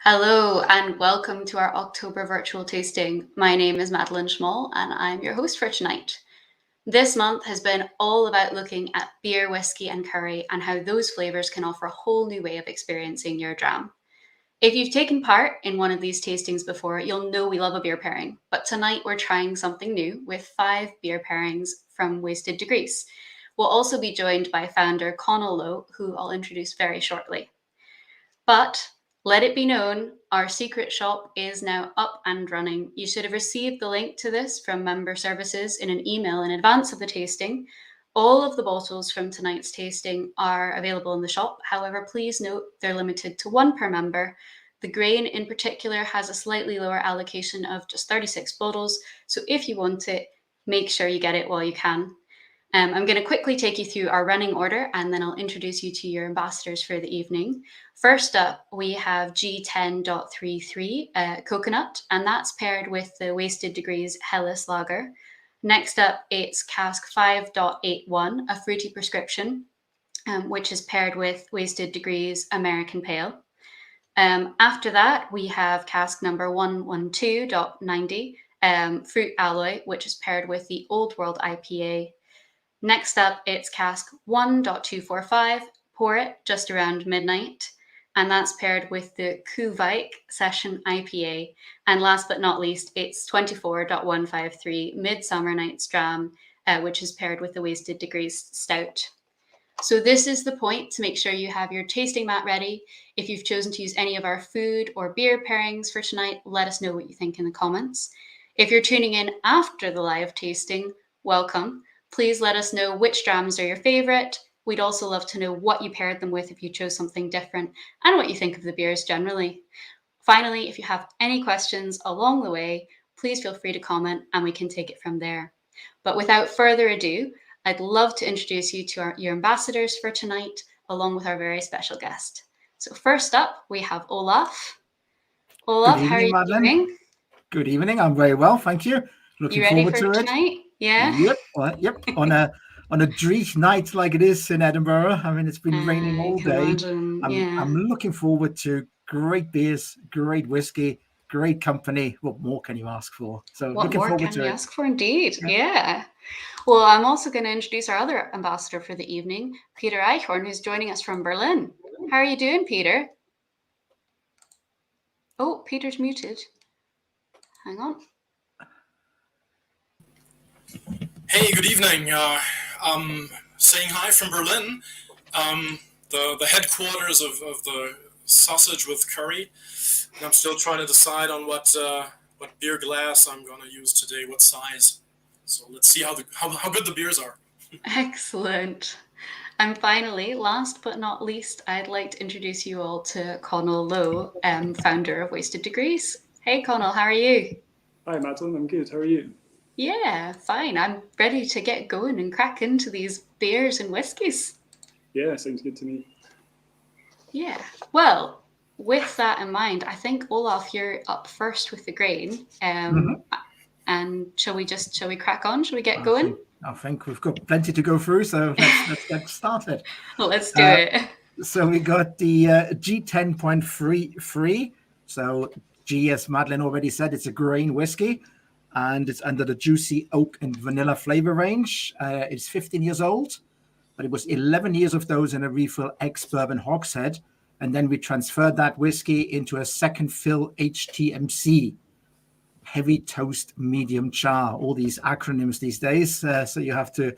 Hello and welcome to our October virtual tasting. My name is Madeleine Schmoll and I'm your host for tonight. This month has been all about looking at beer, whiskey and curry and how those flavours can offer a whole new way of experiencing your dram. If you've taken part in one of these tastings before, you'll know we love a beer pairing, but tonight we're trying something new with 5 beer pairings from Wasted Degrees. We'll also be joined by founder Conall Low, who I'll introduce very shortly. But let it be known, our secret shop is now up and running. You should have received the link to this from member services in an email in advance of the tasting. All of the bottles from tonight's tasting are available in the shop. However, please note they're limited to 1 per member. The grain in particular has a slightly lower allocation of just 36 bottles. So if you want it, make sure you get it while you can. I'm going to quickly take you through our running order and then I'll introduce you to your ambassadors for the evening. First up, we have G10.33 coconut, and that's paired with the Wasted Degrees Helles Lager. Next up, it's Cask 5.81, a fruity prescription, which is paired with Wasted Degrees American Pale. After that, we have Cask number 112.90, fruit alloy, which is paired with the Old World Ipa. Next up, it's Cask 1.245, pour it just around midnight, and that's paired with the Kuwait Session IPA. And last but not least, it's 24.153 Midsummer Night's Dram, which is paired with the Wasted Degrees Stout. So this is the point to make sure you have your tasting mat ready. If you've chosen to use any of our food or beer pairings for tonight, let us know what you think in the comments. If you're tuning in after the live tasting, welcome. Please let us know which drams are your favorite. We'd also love to know what you paired them with if you chose something different and what you think of the beers generally. Finally, if you have any questions along the way, please feel free to comment and we can take it from there. But without further ado, I'd love to introduce you to your ambassadors for tonight, along with our very special guest. So first up, we have Olaf. Olaf, Good evening, how are you Madeleine. doing? Good evening. I'm very well, thank you. Looking forward to it. Tonight? Yeah. Yep. On a dreich night like it is in Edinburgh. I mean, it's been raining all day. I'm looking forward to great beers, great whiskey, great company. What more can you ask for? So what looking more forward can to you it. ask for? Indeed. Yeah. Well, I'm also going to introduce our other ambassador for the evening, Peter Eichhorn, who's joining us from Berlin. How are you doing, Peter? Oh, Peter's muted. Hang on. Hey, good evening. I'm saying hi from Berlin, the headquarters of the sausage with curry. And I'm still trying to decide on what beer glass I'm going to use today, what size. So let's see how good the beers are. Excellent. And finally, last but not least, I'd like to introduce you all to Conall Low, founder of Wasted Degrees. Hey, Conall, how are you? Hi, Madeleine. I'm good. How are you? Yeah, fine. I'm ready to get going and crack into these beers and whiskies. Yeah, sounds good to me. Yeah. Well, with that in mind, I think, Olaf, you're up first with the grain. And shall we crack on? Shall we get going? I think we've got plenty to go through, so let's get started. Let's do it. So we got the G10.33. So G, as Madeleine already said, it's a grain whiskey, and it's under the juicy oak and vanilla flavor range. It's 15 years old, but it was 11 years of those in a refill ex-bourbon hogshead, and then we transferred that whiskey into a second fill HTMC. Heavy toast, medium char, all these acronyms these days. So you have to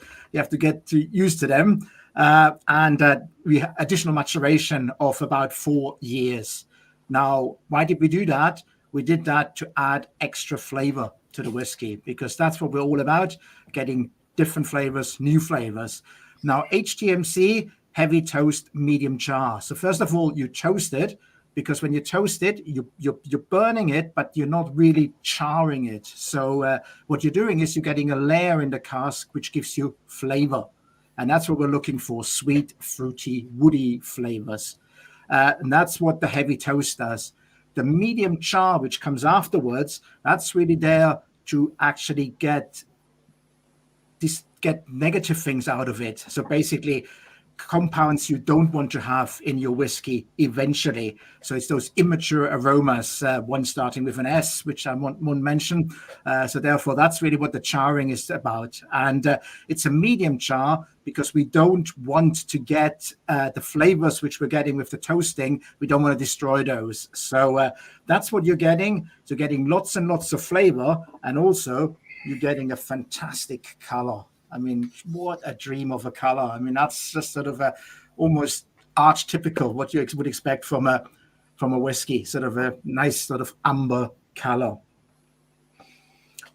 get used to them. And we had additional maturation of about 4 years. Now, why did we do that? We did that to add extra flavor to the whiskey, because that's what we're all about, getting different flavors, new flavors. Now, HTMC, heavy toast, medium char. So first of all, you toast it, because when you toast it, you're burning it, but you're not really charring it. So what you're doing is you're getting a layer in the cask, which gives you flavor. And that's what we're looking for, sweet, fruity, woody flavors. And that's what the heavy toast does. The medium char, which comes afterwards, that's really there to actually get negative things out of it. So basically, compounds you don't want to have in your whiskey eventually. So it's those immature aromas, one starting with an S, which I won't mention. So therefore, that's really what the charring is about. And it's a medium char because we don't want to get the flavors which we're getting with the toasting. We don't want to destroy those. So that's what you're getting. So getting lots and lots of flavor, and also you're getting a fantastic color. I mean, what a dream of a color. I mean, that's just sort of a almost archetypical what you would expect from a whiskey, sort of a nice sort of amber color.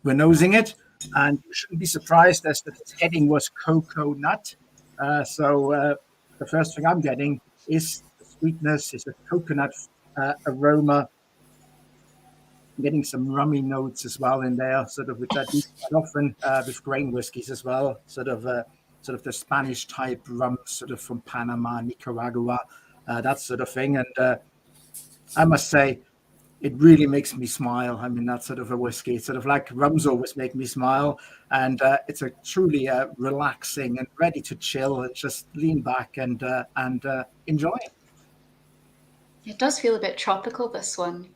We're nosing it, and you shouldn't be surprised as that its heading was cocoa nut. So the first thing I'm getting is the sweetness, is a coconut aroma. I'm getting some rummy notes as well in there, sort of, which I do quite often with grain whiskies as well, sort of the Spanish type rum, sort of from Panama, Nicaragua, that sort of thing. And I must say, it really makes me smile. I mean, that's sort of a whiskey. It's sort of like rums always make me smile, and it's a truly relaxing and ready to chill and just lean back and enjoy it. It does feel a bit tropical, this one,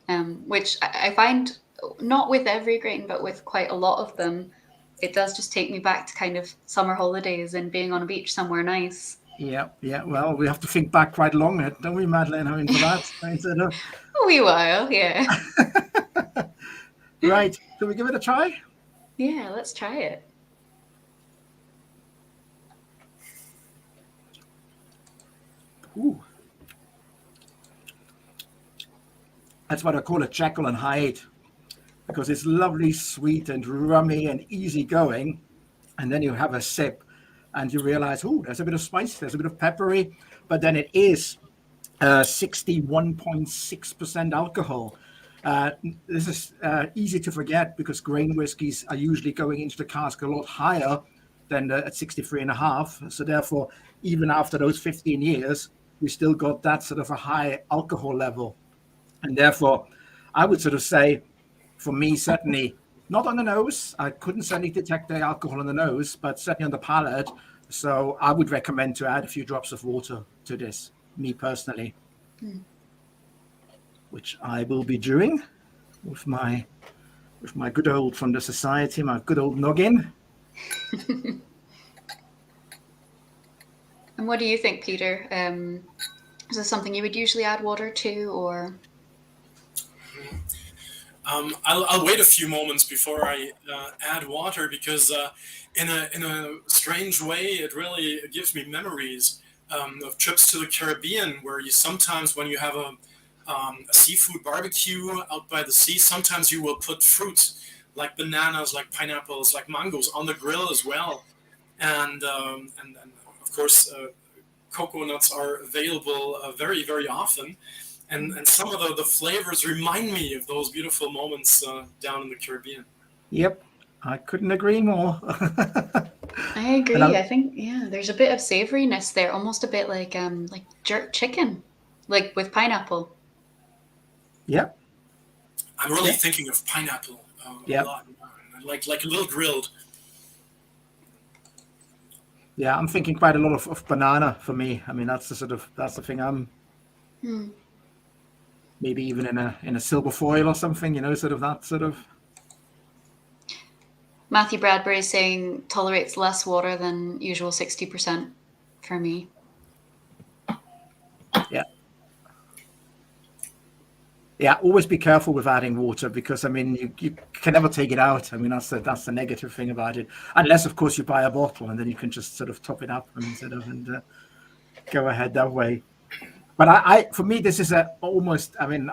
which I find not with every grain, but with quite a lot of them, it does just take me back to kind of summer holidays and being on a beach somewhere nice. Yeah. Well, we have to think back quite long, don't we, Madeleine? I mean, for that. A wee while, yeah. Right. Shall we give it a try? Yeah, let's try it. Ooh. That's what I call a Jekyll and Hyde, because it's lovely, sweet and rummy and easy going. And then you have a sip and you realize, oh, there's a bit of spice, there's a bit of peppery, but then it is 61.6% alcohol. This is easy to forget because grain whiskies are usually going into the cask a lot higher than at 63.5. So therefore, even after those 15 years, we still got that sort of a high alcohol level. And therefore, I would sort of say, for me, certainly not on the nose. I couldn't certainly detect the alcohol on the nose, but certainly on the palate. So I would recommend to add a few drops of water to this, me personally, which I will be doing with my good old from the society, my good old noggin. And what do you think, Peter? Is this something you would usually add water to, or? I'll wait a few moments before I add water because in a strange way, it really gives me memories of trips to the Caribbean where you sometimes, when you have a seafood barbecue out by the sea, sometimes you will put fruit like bananas, like pineapples, like mangoes on the grill as well. And of course, cocoa nuts are available very, very often. And some of the flavors remind me of those beautiful moments down in the Caribbean. Yep, I couldn't agree more. I agree. I think, yeah, there's a bit of savoriness there, almost a bit like jerk chicken, like with pineapple. Yep. I'm really thinking of pineapple a lot, like a little grilled. Yeah, I'm thinking quite a lot of banana for me. I mean, that's the thing I'm. Maybe even in a silver foil or something, sort of that sort of. Matthew Bradbury is saying tolerates less water than usual 60% for me. Yeah, always be careful with adding water because, I mean, you can never take it out. I mean, that's the negative thing about it. Unless, of course, you buy a bottle and then you can just sort of top it up and go ahead that way. But for me, this is almost. I mean,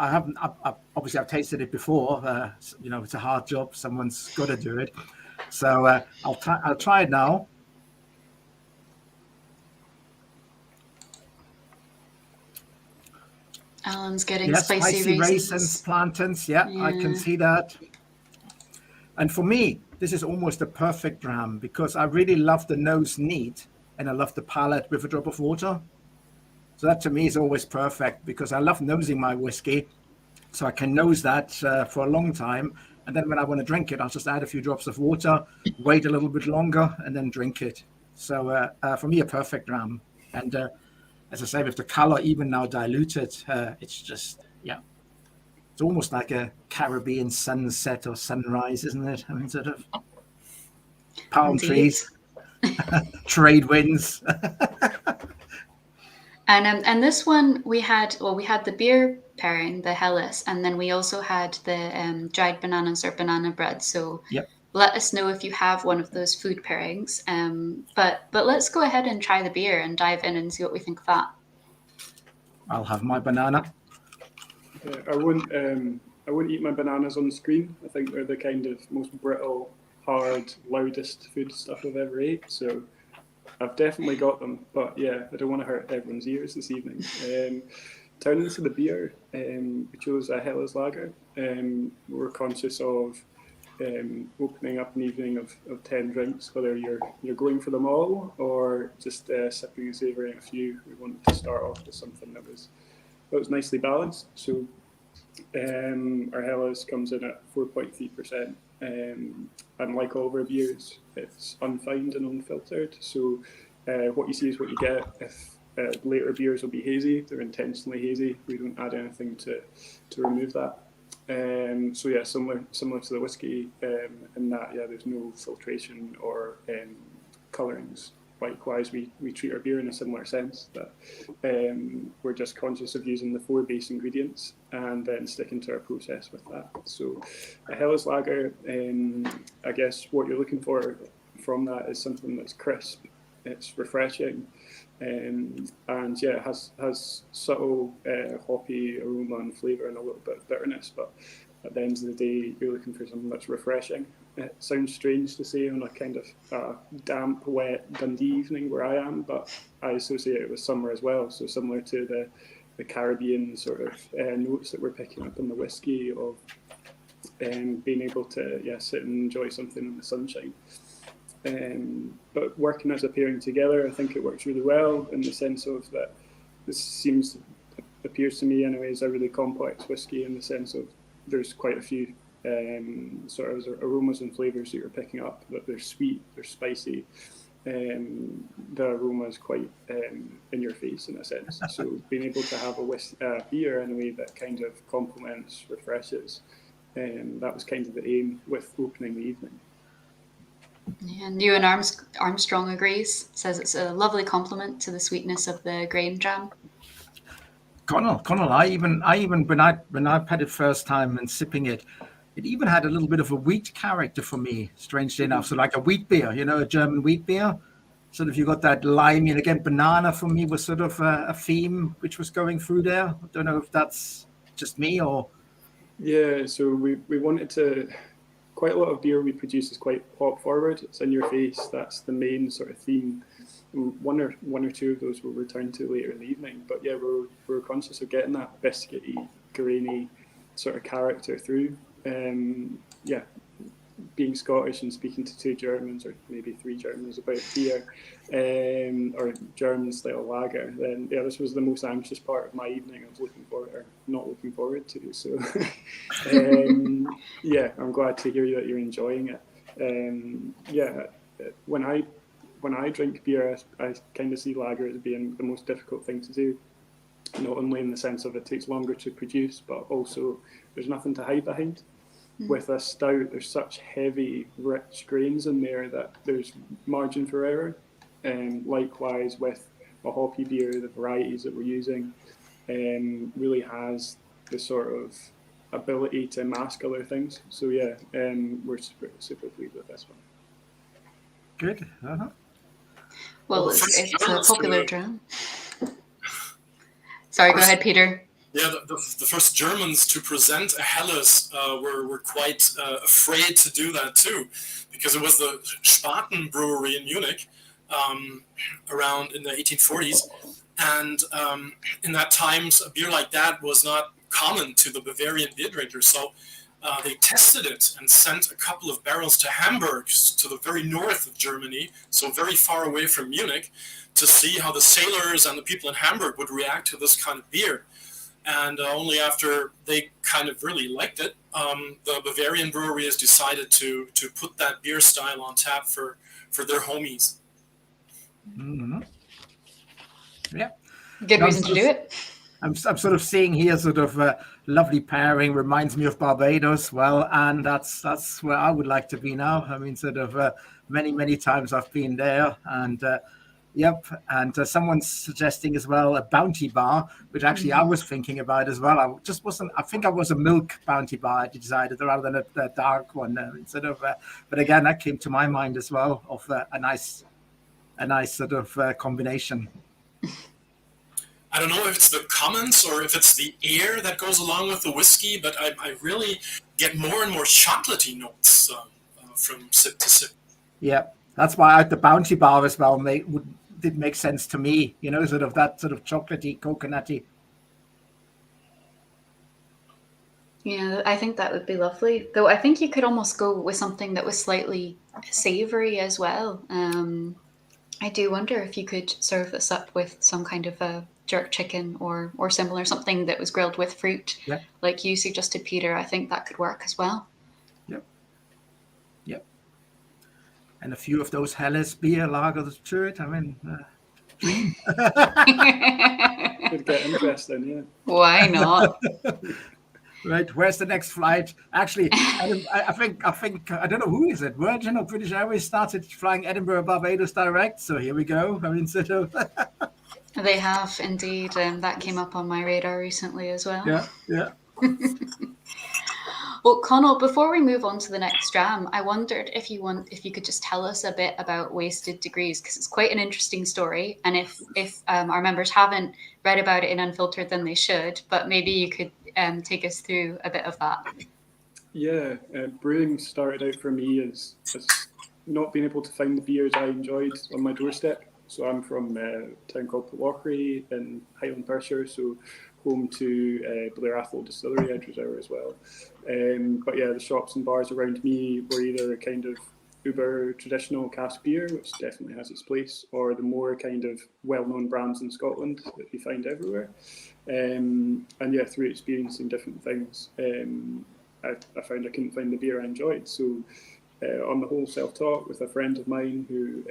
obviously I've tasted it before. It's a hard job. Someone's got to do it. So I'll try it now. Alan's getting spicy raisins, plantains. Yeah, I can see that. And for me, this is almost a perfect dram because I really love the nose neat and I love the palate with a drop of water. So that to me is always perfect because I love nosing my whiskey. So I can nose that for a long time. And then when I want to drink it, I'll just add a few drops of water, wait a little bit longer, and then drink it. So for me, a perfect dram. And as I say, with the color even now diluted, it's just, it's almost like a Caribbean sunset or sunrise, isn't it? I mean, sort of palm Indeed. trees, trade winds. And this one we had the beer pairing, the Hellas, and then we also had the dried bananas or banana bread. So Yep. let us know if you have one of those food pairings. But let's go ahead and try the beer and dive in and see what we think of that. I'll have my banana. I wouldn't eat my bananas on the screen. I think they're the kind of most brittle, hard, loudest food stuff I've ever ate. So I've definitely got them, but yeah, I don't want to hurt everyone's ears this evening. Turning to the beer, we chose a Hellas lager. We're conscious of opening up an evening of 10 drinks, whether you're going for them all or just sipping and savouring a few. We wanted to start off with something that was nicely balanced. So our Hellas comes in at 4.3%. And like all of our beers, it's unfined and unfiltered. So what you see is what you get. If later beers will be hazy, they're intentionally hazy. We don't add anything to remove that. So yeah, similar to the whiskey in that there's no filtration or colourings. Likewise, we treat our beer in a similar sense, that we're just conscious of using the 4 base ingredients and then sticking to our process with that. So a Hellas lager, I guess what you're looking for from that is something that's crisp, it's refreshing, and it has subtle hoppy aroma and flavour and a little bit of bitterness, but at the end of the day, you're looking for something that's refreshing. It sounds strange to say on a kind of damp, wet Dundee evening where I am, but I associate it with summer as well. So similar to the Caribbean sort of notes that we're picking up in the whiskey of being able to sit and enjoy something in the sunshine. But working as a pairing together, I think it works really well in the sense of that this appears to me anyway as a really complex whiskey in the sense of there's quite a few sort of aromas and flavours that you're picking up, that they're sweet, they're spicy. The aroma is quite in your face in a sense. So being able to have a beer in a way that kind of complements, refreshes, that was kind of the aim with opening the evening. And Ewan Armstrong agrees, says it's a lovely complement to the sweetness of the grain dram. Conall, I even when I had it first time and sipping it, it even had a little bit of a wheat character for me, strangely enough. So like a wheat beer, a German wheat beer. Sort of you got that limey, and again, banana for me was sort of a theme which was going through there. I don't know if that's just me or... Yeah, so we wanted to... Quite a lot of beer we produce is quite hop forward. It's in your face. That's the main sort of theme. One or two of those we'll return to later in the evening. But yeah, we're conscious of getting that biscuity, grainy sort of character through. Being Scottish and speaking to 2 Germans or maybe 3 Germans about beer or German style lager, then this was the most anxious part of my evening. I was not looking forward to. So I'm glad to hear that you're enjoying it. When I drink beer, I kind of see lager as being the most difficult thing to do. Not only in the sense of it takes longer to produce, but also there's nothing to hide behind. With a stout, there's such heavy, rich grains in there that there's margin for error. Likewise, with a hoppy beer, the varieties that we're using really has the sort of ability to mask other things. So we're super pleased with this one. Good. Uh-huh. Well, it's a popular dram. Sorry, go ahead, Peter. Yeah, the first Germans to present a Hellas were quite afraid to do that too, because it was the Spaten brewery in Munich around in the 1840s, and in that times a beer like that was not common to the Bavarian beer drinkers. So they tested it and sent a couple of barrels to Hamburg, to the very north of Germany, so very far away from Munich, to see how the sailors and the people in Hamburg would react to this kind of beer. And only after they kind of really liked it, the Bavarian brewery has decided to put that beer style on tap for their homies. Mm-hmm. Yeah. Good No, reason to do it. I'm sort of seeing here sort of a lovely pairing, reminds me of Barbados. Well, and that's where I would like to be now. I mean, sort of many times I've been there, and yep. And someone's suggesting as well a bounty bar, which actually I was thinking about as well. I just wasn't. I think I was a milk bounty bar. I decided rather than a dark one instead of. But again, that came to my mind as well of a nice sort of combination. I don't know if it's the comments or if it's the air that goes along with the whiskey, but I really get more and more chocolatey notes from sip to sip. Yeah, that's why the bounty bar as well did make sense to me. You know, sort of that sort of chocolatey, coconutty. Yeah, I think that would be lovely. Though I think you could almost go with something that was slightly savoury as well. I do wonder if you could serve this up with some kind of a jerk chicken or similar, something that was grilled with fruit, like you suggested, Peter. I think that could work as well. Yep. And a few of those Helles beer lagers to it. I mean, dream. Could get interesting, yeah. Why not? Right, where's the next flight? Actually, I think I don't know who is it. Virgin or British Airways started flying Edinburgh Barbados direct. So here we go. I mean, sort of. They have indeed. That came up on my radar recently as well. Yeah. Well, Conall, before we move on to the next dram, I wondered if you could just tell us a bit about Wasted Degrees, because it's quite an interesting story. And if our members haven't read about it in Unfiltered, then they should. But maybe you could take us through a bit of that. Yeah, brewing started out for me as not being able to find the beers I enjoyed on my doorstep. So I'm from a town called Pitlochry in Highland Perthshire, so home to Blair Athol Distillery, Edgershour as well. But yeah, the shops and bars around me were either kind of uber traditional cask beer, which definitely has its place, or the more kind of well-known brands in Scotland that you find everywhere. And yeah, through experiencing different things, I found I couldn't find the beer I enjoyed. So on the whole, self-taught with a friend of mine who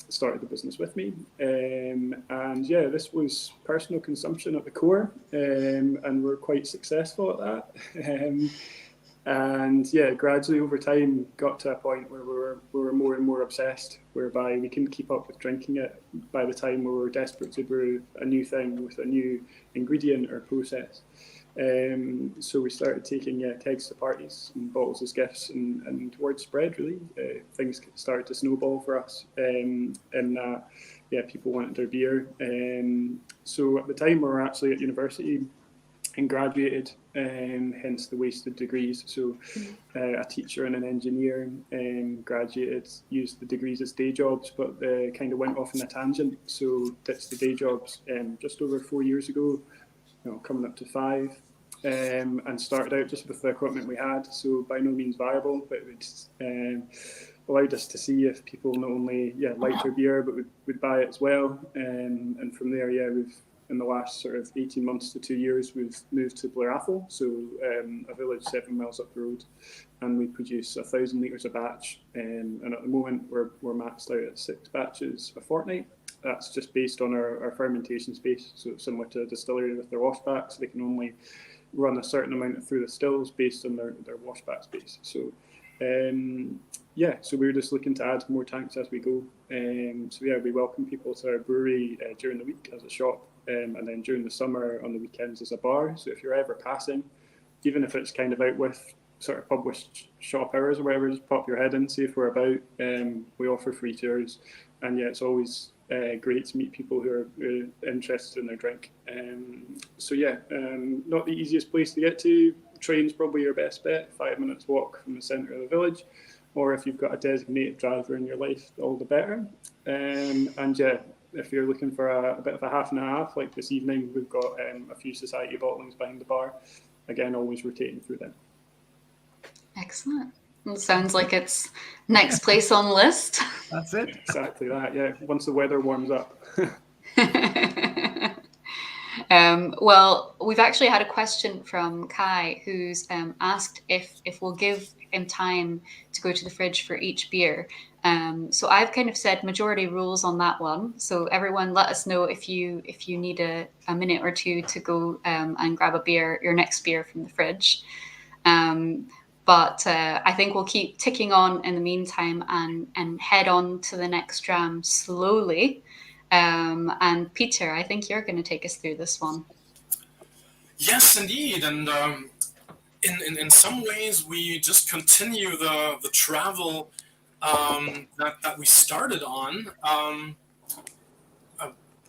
started the business with me. And yeah, this was personal consumption at the core, and we're quite successful at that. And yeah, gradually over time got to a point where we were more and more obsessed, whereby we couldn't keep up with drinking it by the time we were desperate to brew a new thing with a new ingredient or process. So we started taking kegs to parties and bottles as gifts, and word spread really. Things started to snowball for us, and people wanted their beer. So at the time we were actually at university and graduated, hence the Wasted Degrees. So a teacher and an engineer graduated, used the degrees as day jobs, but kind of went off on a tangent. So ditched the day jobs just over 4 years ago, coming up to 5. And started out just with the equipment we had, so by no means viable, but it allowed us to see if people not only liked our beer but would buy it as well. And from there, we've in the last sort of 18 months to 2 years, we've moved to Blair Athol, so a village 7 miles up the road, and we produce 1,000 litres a batch. And at the moment, we're maxed out at 6 batches a fortnight. That's just based on our fermentation space, so it's similar to a distillery with their washbacks. They can only run a certain amount through the stills based on their washback space. So so we're just looking to add more tanks as we go. We welcome people to our brewery during the week as a shop, and then during the summer on the weekends as a bar. So if you're ever passing, even if it's kind of out with sort of pub with shop hours or whatever, just pop your head in, see if we're about. We offer free tours, and it's always great to meet people who are interested in their drink. Not the easiest place to get to. Train's probably your best bet, 5 minutes walk from the centre of the village, or if you've got a designated driver in your life, all the better. If you're looking for a bit of a half and a half, like this evening, we've got a few society bottlings behind the bar. Again, always rotating through them. Excellent. It sounds like it's next place on the list. That's it. Exactly that, yeah. Once the weather warms up. Well, we've actually had a question from Kai, who's asked if we'll give him time to go to the fridge for each beer. So I've kind of said majority rules on that one. So everyone, let us know if you need a minute or two to go and grab a beer, your next beer from the fridge. But I think we'll keep ticking on in the meantime and head on to the next dram slowly. And Peter, I think you're going to take us through this one. Yes, indeed. And in some ways, we just continue the travel that we started on,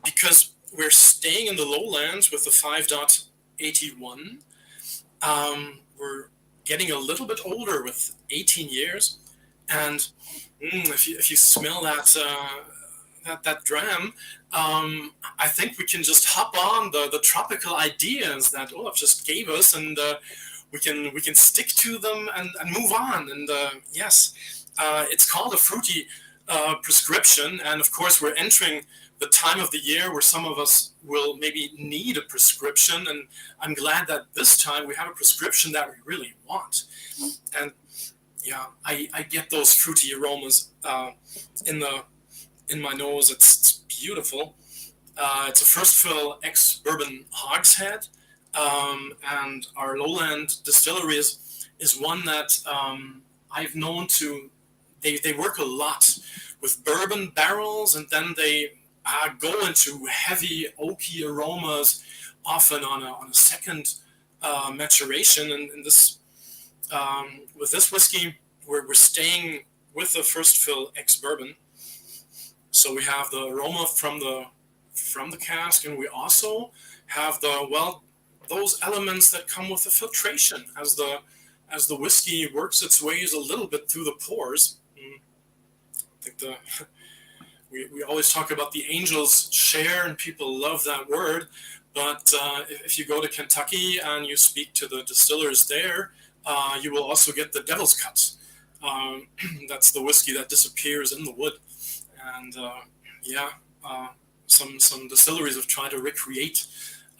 because we're staying in the lowlands with the 5.81. We're getting a little bit older with 18 years, and if you smell that dram, I think we can just hop on the tropical ideas that Olaf just gave us, and we can stick to them and move on. And yes, it's called a fruity prescription, and of course we're entering the time of the year where some of us will maybe need a prescription, and I'm glad that this time we have a prescription that we really want. And yeah, I get those fruity aromas in my nose. It's beautiful. It's a first fill ex-bourbon hogshead, and our lowland distillery is one that I've known to. They work a lot with bourbon barrels, and then they go into heavy oaky aromas, often on a second maturation. And this with this whiskey, we're staying with the first fill ex-bourbon. So we have the aroma from the cask, and we also have those elements that come with the filtration as the whiskey works its ways a little bit through the pores. I think we always talk about the angel's share, and people love that word. But if you go to Kentucky and you speak to the distillers there, you will also get the devil's cut. That's the whiskey that disappears in the wood. And some distilleries have tried to recreate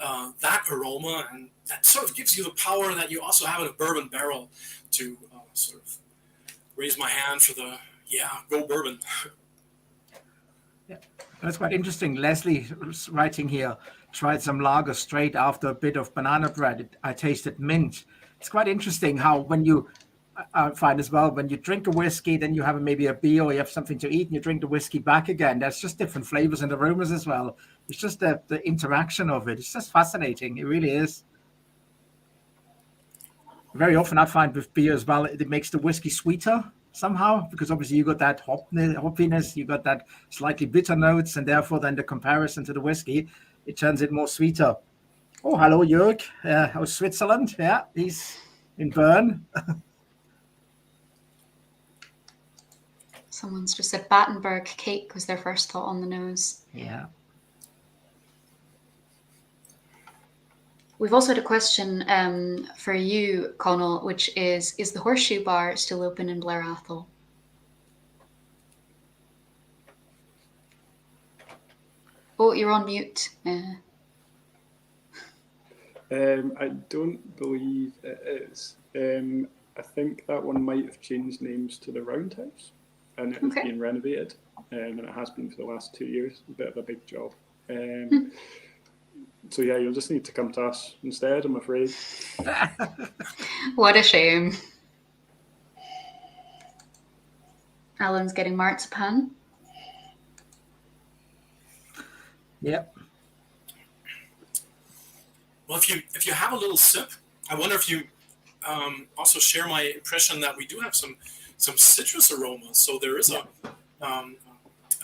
that aroma, and that sort of gives you the power that you also have in a bourbon barrel to sort of raise my hand for the go bourbon. Yeah, that's quite interesting. Leslie writing here, tried some lager straight after a bit of banana bread. I tasted mint. It's quite interesting how when you I find as well, when you drink a whiskey, then you have maybe a beer or you have something to eat and you drink the whiskey back again. There's just different flavors and aromas as well. It's just the interaction of it. It's just fascinating. It really is. Very often I find with beer as well, it makes the whiskey sweeter somehow, because obviously you got that hoppiness, you got that slightly bitter notes, and therefore then the comparison to the whiskey, it turns it more sweeter. Oh, hello, Jörg. How's Switzerland? Yeah, he's in Bern. Someone's just said Battenberg cake was their first thought on the nose. Yeah. We've also had a question for you, Conall, which is the Horseshoe Bar still open in Blair Athol? Oh, you're on mute. I don't believe it is. I think that one might have changed names to the Roundhouse, and it has been renovated, and it has been for the last 2 years. A bit of a big job. So yeah, you'll just need to come to us instead, I'm afraid. What a shame. Alan's getting marzipan. Yep. Well, if you have a little sip, I wonder if you also share my impression that we do have some citrus aromas. So there is a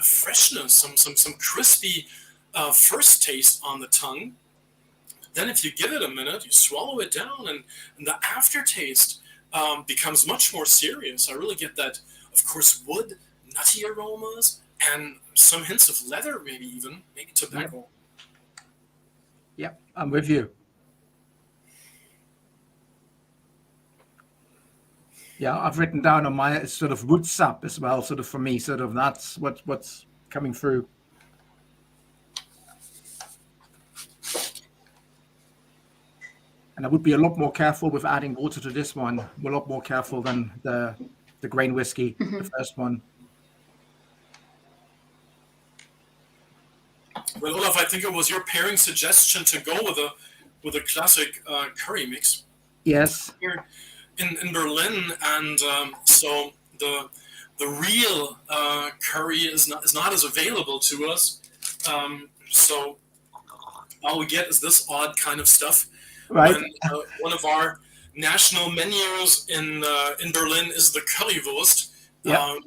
freshness, some crispy first taste on the tongue. Then if you give it a minute, you swallow it down, and the aftertaste becomes much more serious. I really get that, of course, wood, nutty aromas, and some hints of leather, maybe tobacco. Yep, I'm with you. Yeah, I've written down on my sort of wood sap as well, sort of for me, sort of that's what's coming through. And I would be a lot more careful with adding water to this one. A lot more careful than the grain whiskey, the first one. Well, Olaf, I think it was your pairing suggestion to go with a classic curry mix. Yes. Here in Berlin, and so the real curry is not as available to us. So all we get is this odd kind of stuff. Right. When one of our national menus in Berlin is the currywurst. Yeah.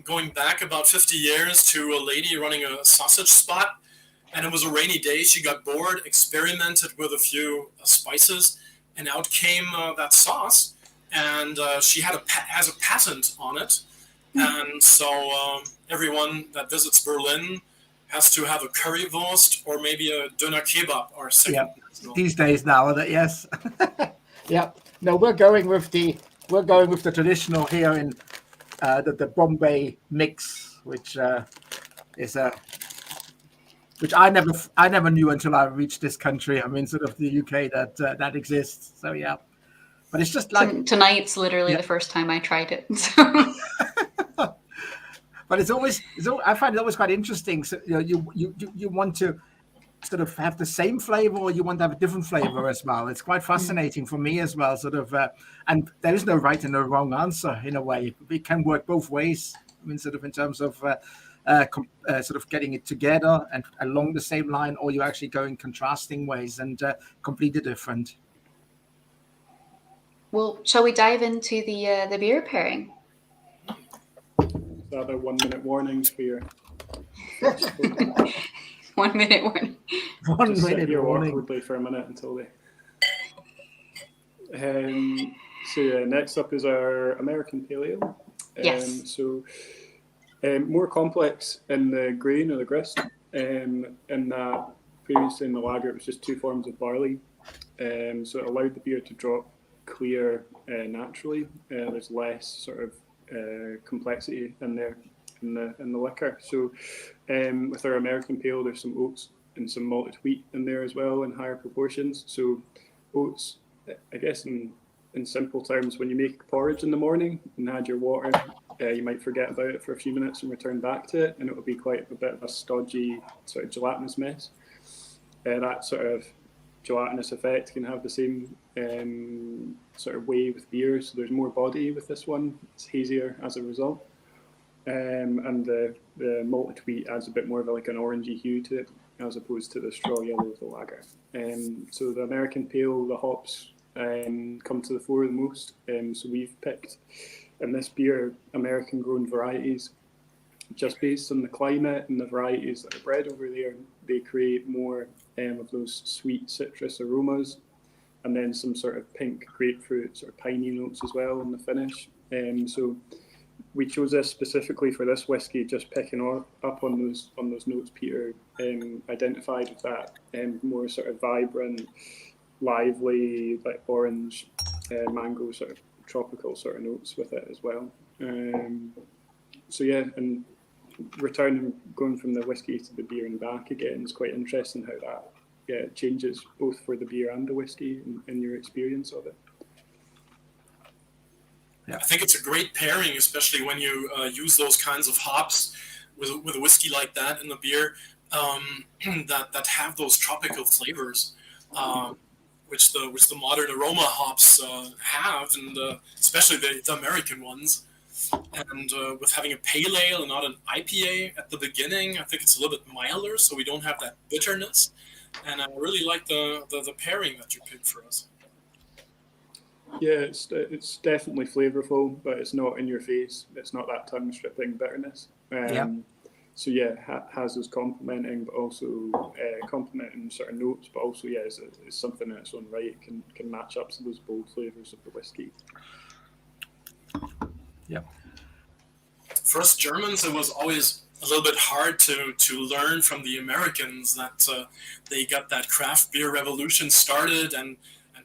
Going back about 50 years to a lady running a sausage spot, and it was a rainy day. She got bored, experimented with a few spices, and out came that sauce. And she has a patent on it, and so everyone that visits Berlin has to have a currywurst or maybe a doner kebab or second. Yeah. These days now, yes. Yeah. No, we're going with the traditional here in the Bombay mix, which is which I never knew until I reached this country. I mean, sort of the UK that exists. So yeah, but it's just like tonight's literally the first time I tried it. So. But I find it always quite interesting. So you want to sort of have the same flavor, or you want to have a different flavor as well. It's quite fascinating for me as well, sort of, and there is no right and no wrong answer in a way. It can work both ways. I mean, sort of in terms of sort of getting it together and along the same line, or you're actually going contrasting ways and completely different. Well, shall we dive into the beer pairing? Another 1 minute warnings for your 1 minute warning. Just sit here awkwardly for a minute until they. So yeah, next up is our American Pale Ale. Yes. So more complex in the grain or the grist. In that previously in the lager it was just two forms of barley. So it allowed the beer to drop clear naturally. There's less sort of complexity in there in the liquor. So with our American Pale, there's some oats and some malted wheat in there as well in higher proportions. So oats, I guess in simple terms, when you make porridge in the morning and add your water, you might forget about it for a few minutes and return back to it, and it will be quite a bit of a stodgy sort of gelatinous mess. That sort of gelatinous effect can have the same sort of way with beer, so there's more body with this one. It's hazier as a result, and the malted wheat adds a bit more of like an orangey hue to it as opposed to the straw yellow of the lager. So the American Pale, the hops come to the fore the most. So we've picked in this beer American grown varieties just based on the climate and the varieties that are bred over there. They create more of those sweet citrus aromas, and then some sort of pink grapefruit, sort of piney notes as well in the finish. So we chose this specifically for this whiskey, just picking up on those notes Peter identified with that more sort of vibrant, lively, like orange, mango, sort of tropical sort of notes with it as well. So yeah, and going from the whiskey to the beer and back again is quite interesting how that changes both for the beer and the whiskey in your experience of it. I think it's a great pairing, especially when you use those kinds of hops with a whiskey like that in the beer that have those tropical flavors, which the modern aroma hops have, and especially the American ones. And with having a pale ale and not an IPA at the beginning, I think it's a little bit milder, so we don't have that bitterness. And I really like the pairing that you picked for us. Yeah, it's definitely flavorful, but it's not in your face. It's not that tongue stripping bitterness. So yeah, has those complementing, but also complementing sort of notes, but also it's something in its own right. It can match up to those bold flavors of the whiskey. Yeah. For us Germans, it was always a little bit hard to learn from the Americans that they got that craft beer revolution started and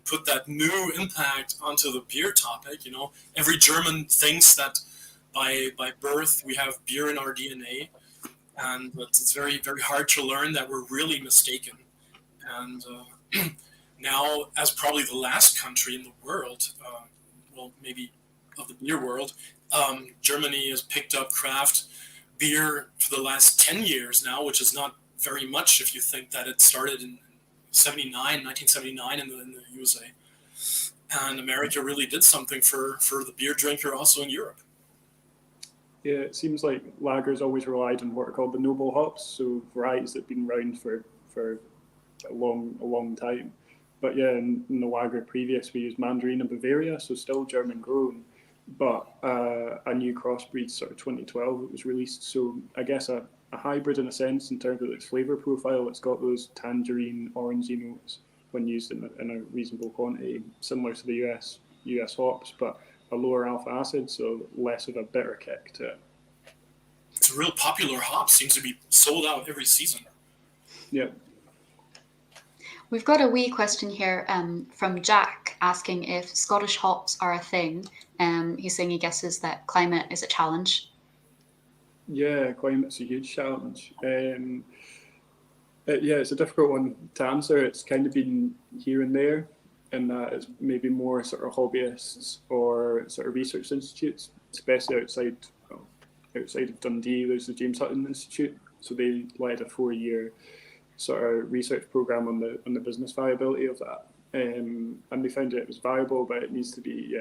put that new impact onto the beer topic. You know, every German thinks that by birth we have beer in our DNA, and it's very, very hard to learn that we're really mistaken. And now, as probably the last country in the world, maybe of the beer world, Germany has picked up craft beer for the last 10 years now, which is not very much if you think that it started in 1979 in the USA. And America really did something for the beer drinker also in Europe. Yeah, it seems like lagers always relied on what are called the noble hops, so varieties that have been around for a long time. But yeah, in the lager previous, we used Mandarin and Bavaria, so still German grown, but a new crossbreed sort of 2012 it was released. So I guess a hybrid in a sense in terms of its flavour profile. It's got those tangerine, orangey notes when used in a reasonable quantity, similar to the US hops, but a lower alpha acid, so less of a bitter kick to it. It's a real popular hop, seems to be sold out every season. Yeah. We've got a wee question here from Jack asking if Scottish hops are a thing. He's saying he guesses that climate is a challenge. Yeah, climate's a huge challenge. It's a difficult one to answer. It's kind of been here and there, in that it's maybe more sort of hobbyists or sort of research institutes, especially outside of Dundee. There's the James Hutton Institute, so they led a 4-year sort of research program on the business viability of that, and they found it was viable, but it needs to be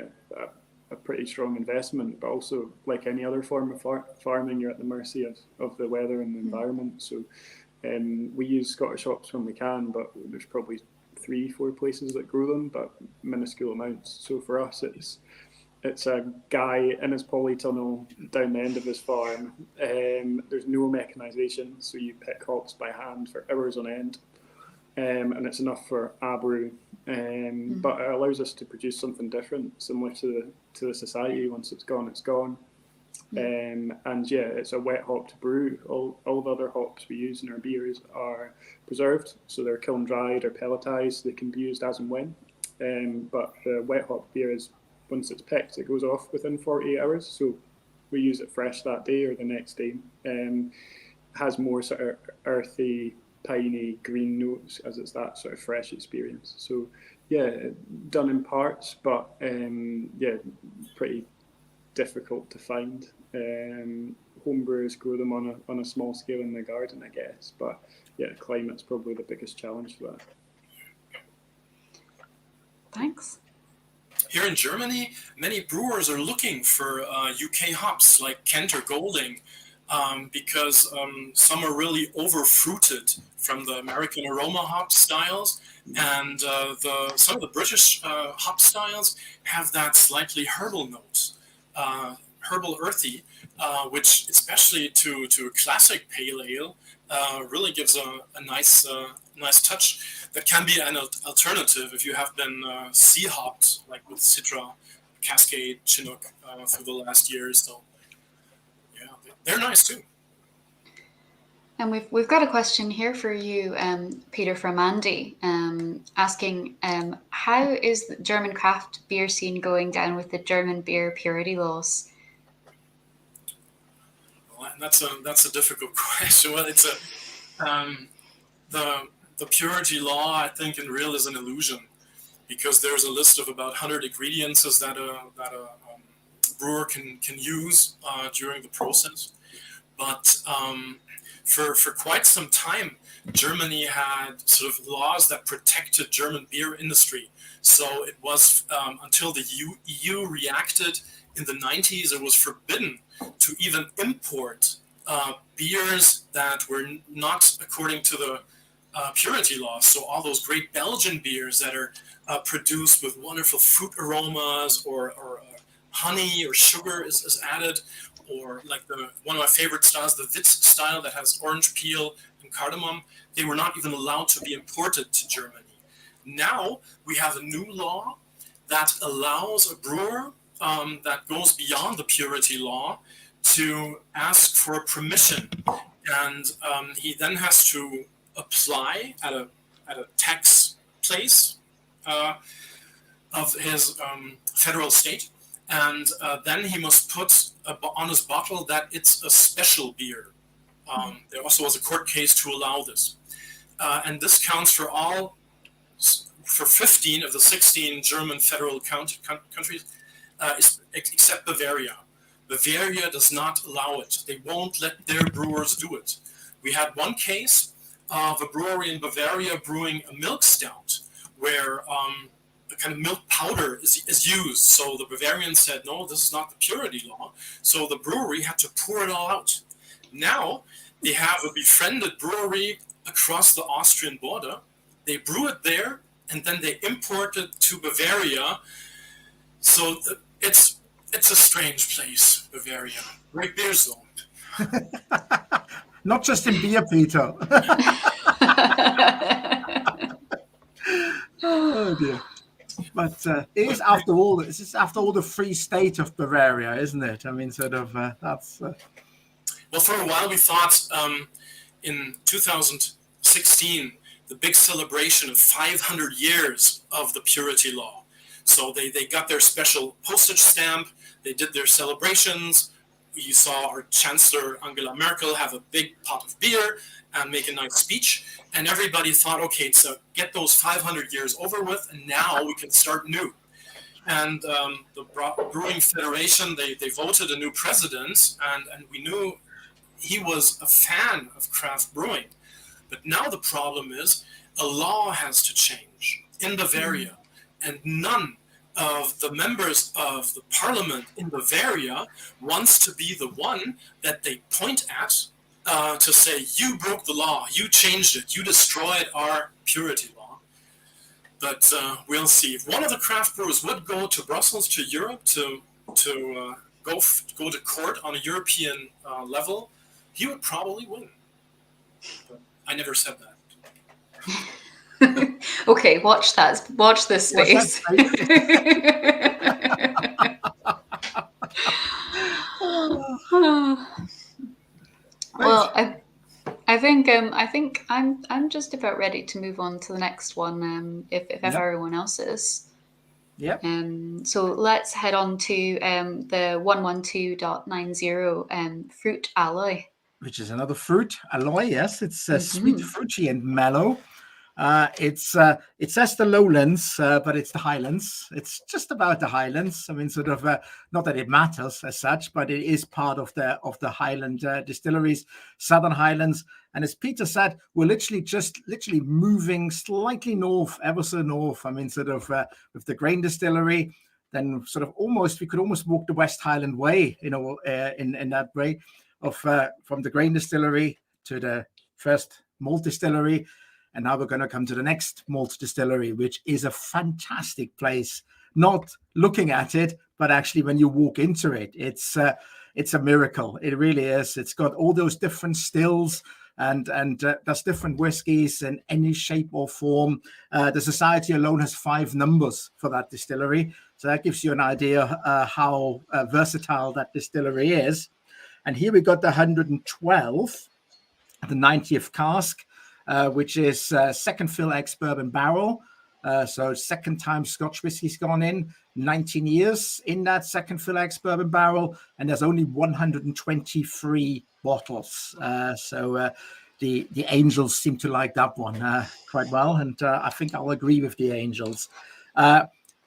a pretty strong investment. But also, like any other form of farming, you're at the mercy of the weather and the environment. So we use Scottish hops when we can, but there's probably 3-4 places that grow them, but minuscule amounts. So for us, it's a guy in his polytunnel down the end of his farm. There's no mechanisation, so you pick hops by hand for hours on end, and it's enough for a brew. But it allows us to produce something different, similar to the society. Once it's gone, it's gone. And yeah, it's a wet hopped brew. All the other hops we use in our beers are preserved, so they're kiln dried or pelletized. They can be used as and when. But the wet hop beer is, once it's picked, it goes off within 48 hours. So we use it fresh that day or the next day. Has more sort of earthy, piney, green notes, as it's that sort of fresh experience. So yeah, done in parts, but pretty difficult to find. Homebrewers grow them on a small scale in their garden, I guess. But yeah, climate's probably the biggest challenge for that. Thanks. Here in Germany, many brewers are looking for UK hops like Kent or Golding, because some are really over-fruited from the American aroma hop styles, and some of the British hop styles have that slightly herbal note, herbal earthy, which especially to a classic pale ale really gives a nice touch. That can be an alternative if you have been sea hopped, like with Citra, Cascade, Chinook for the last years. So yeah, they're nice too. And we've got a question here for you, Peter, from Andy, asking how is the German craft beer scene going down with the German beer purity laws? Well, that's a difficult question. Well, it's the purity law, I think, in real is an illusion, because there's a list of about 100 ingredients that a brewer can use during the process. But for quite some time, Germany had sort of laws that protected German beer industry. So it was until the EU reacted in the 90s, it was forbidden to even import beers that were not according to the purity laws. So all those great Belgian beers that are produced with wonderful fruit aromas, or honey or sugar is added, or like one of my favorite styles, the Witz style that has orange peel and cardamom, they were not even allowed to be imported to Germany. Now we have a new law that allows a brewer that goes beyond the purity law to ask for permission, and he then has to apply at a tax place of his federal state, and then he must put on his bottle that it's a special beer. There also was a court case to allow this, and this counts for 15 of the 16 German federal countries, except Bavaria. Bavaria does not allow it. They won't let their brewers do it. We had one case of a brewery in Bavaria brewing a milk stout where a kind of milk powder is used. So the Bavarians said, no, this is not the purity law. So the brewery had to pour it all out. Now they have a befriended brewery across the Austrian border. They brew it there, and then they import it to Bavaria. So it's a strange place, Bavaria. Great beer zone. Not just in beer, Peter. Oh dear. But it is after all the free state of Bavaria, isn't it? I mean, sort of that's. Well, for a while we thought in 2016 the big celebration of 500 years of the purity law. So they got their special postage stamp. They did their celebrations. You saw our Chancellor Angela Merkel have a big pot of beer and make a nice speech. And everybody thought, okay, so get those 500 years over with, and now we can start new. And the Brewing Federation, they voted a new president, and we knew he was a fan of craft brewing. But now the problem is a law has to change in Bavaria, and none of the members of the parliament in Bavaria wants to be the one that they point at to say, you broke the law, you changed it, you destroyed our purity law. But we'll see. If one of the craft brewers would go to Brussels, to Europe, to go to court on a European level, he would probably win. But I never said that. Okay, watch that. Watch this space. Well, I think I'm just about ready to move on to the next one. If everyone else is. Yep. So let's head on to the 112.90 fruit alloy. Which is another fruit alloy. Yes, it's sweet, fruity, and mellow. It says the lowlands, but it's the highlands. It's just about the highlands. I mean, sort of not that it matters as such, but it is part of the Highland distilleries, Southern Highlands. And as Peter said, we're literally moving slightly north, ever so north. I mean, sort of with the grain distillery, then sort of we could almost walk the West Highland way, in that way, of from the grain distillery to the first malt distillery. And now we're going to come to the next malt distillery, which is a fantastic place. Not looking at it, but actually when you walk into it, it's a miracle. It really is. It's got all those different stills and there's different whiskies in any shape or form. The society alone has 5 numbers for that distillery. So that gives you an idea how versatile that distillery is. And here we got the 112, the 90th cask. Which is second fill ex-bourbon barrel. So second time Scotch whiskey's gone in, 19 years in that second fill ex-bourbon barrel, and there's only 123 bottles. So the Angels seem to like that one quite well, and I think I'll agree with the Angels.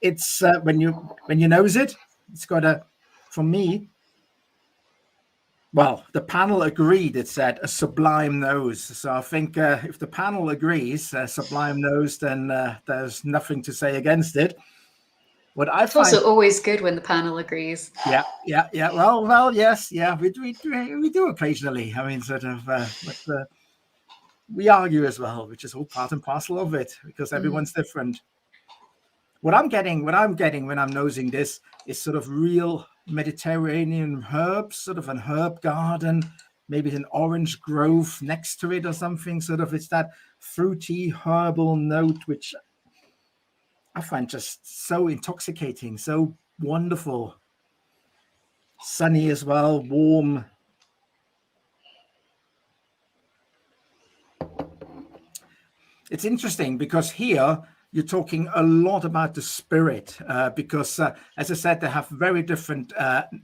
It's when you nose it, it's got for me, well, the panel agreed, it said, a sublime nose. So I think if the panel agrees, sublime nose, then there's nothing to say against it. What I find also always good when the panel agrees. Yeah. Well, yes, yeah, we do occasionally. I mean, sort of, but we argue as well, which is all part and parcel of it, because everyone's different. What I'm getting when I'm nosing this is sort of real Mediterranean herbs, sort of an herb garden, maybe an orange grove next to it or something. Sort of, it's that fruity herbal note, which I find just so intoxicating, so wonderful. Sunny as well, warm. It's interesting because here you're talking a lot about the spirit because, as I said, they have very different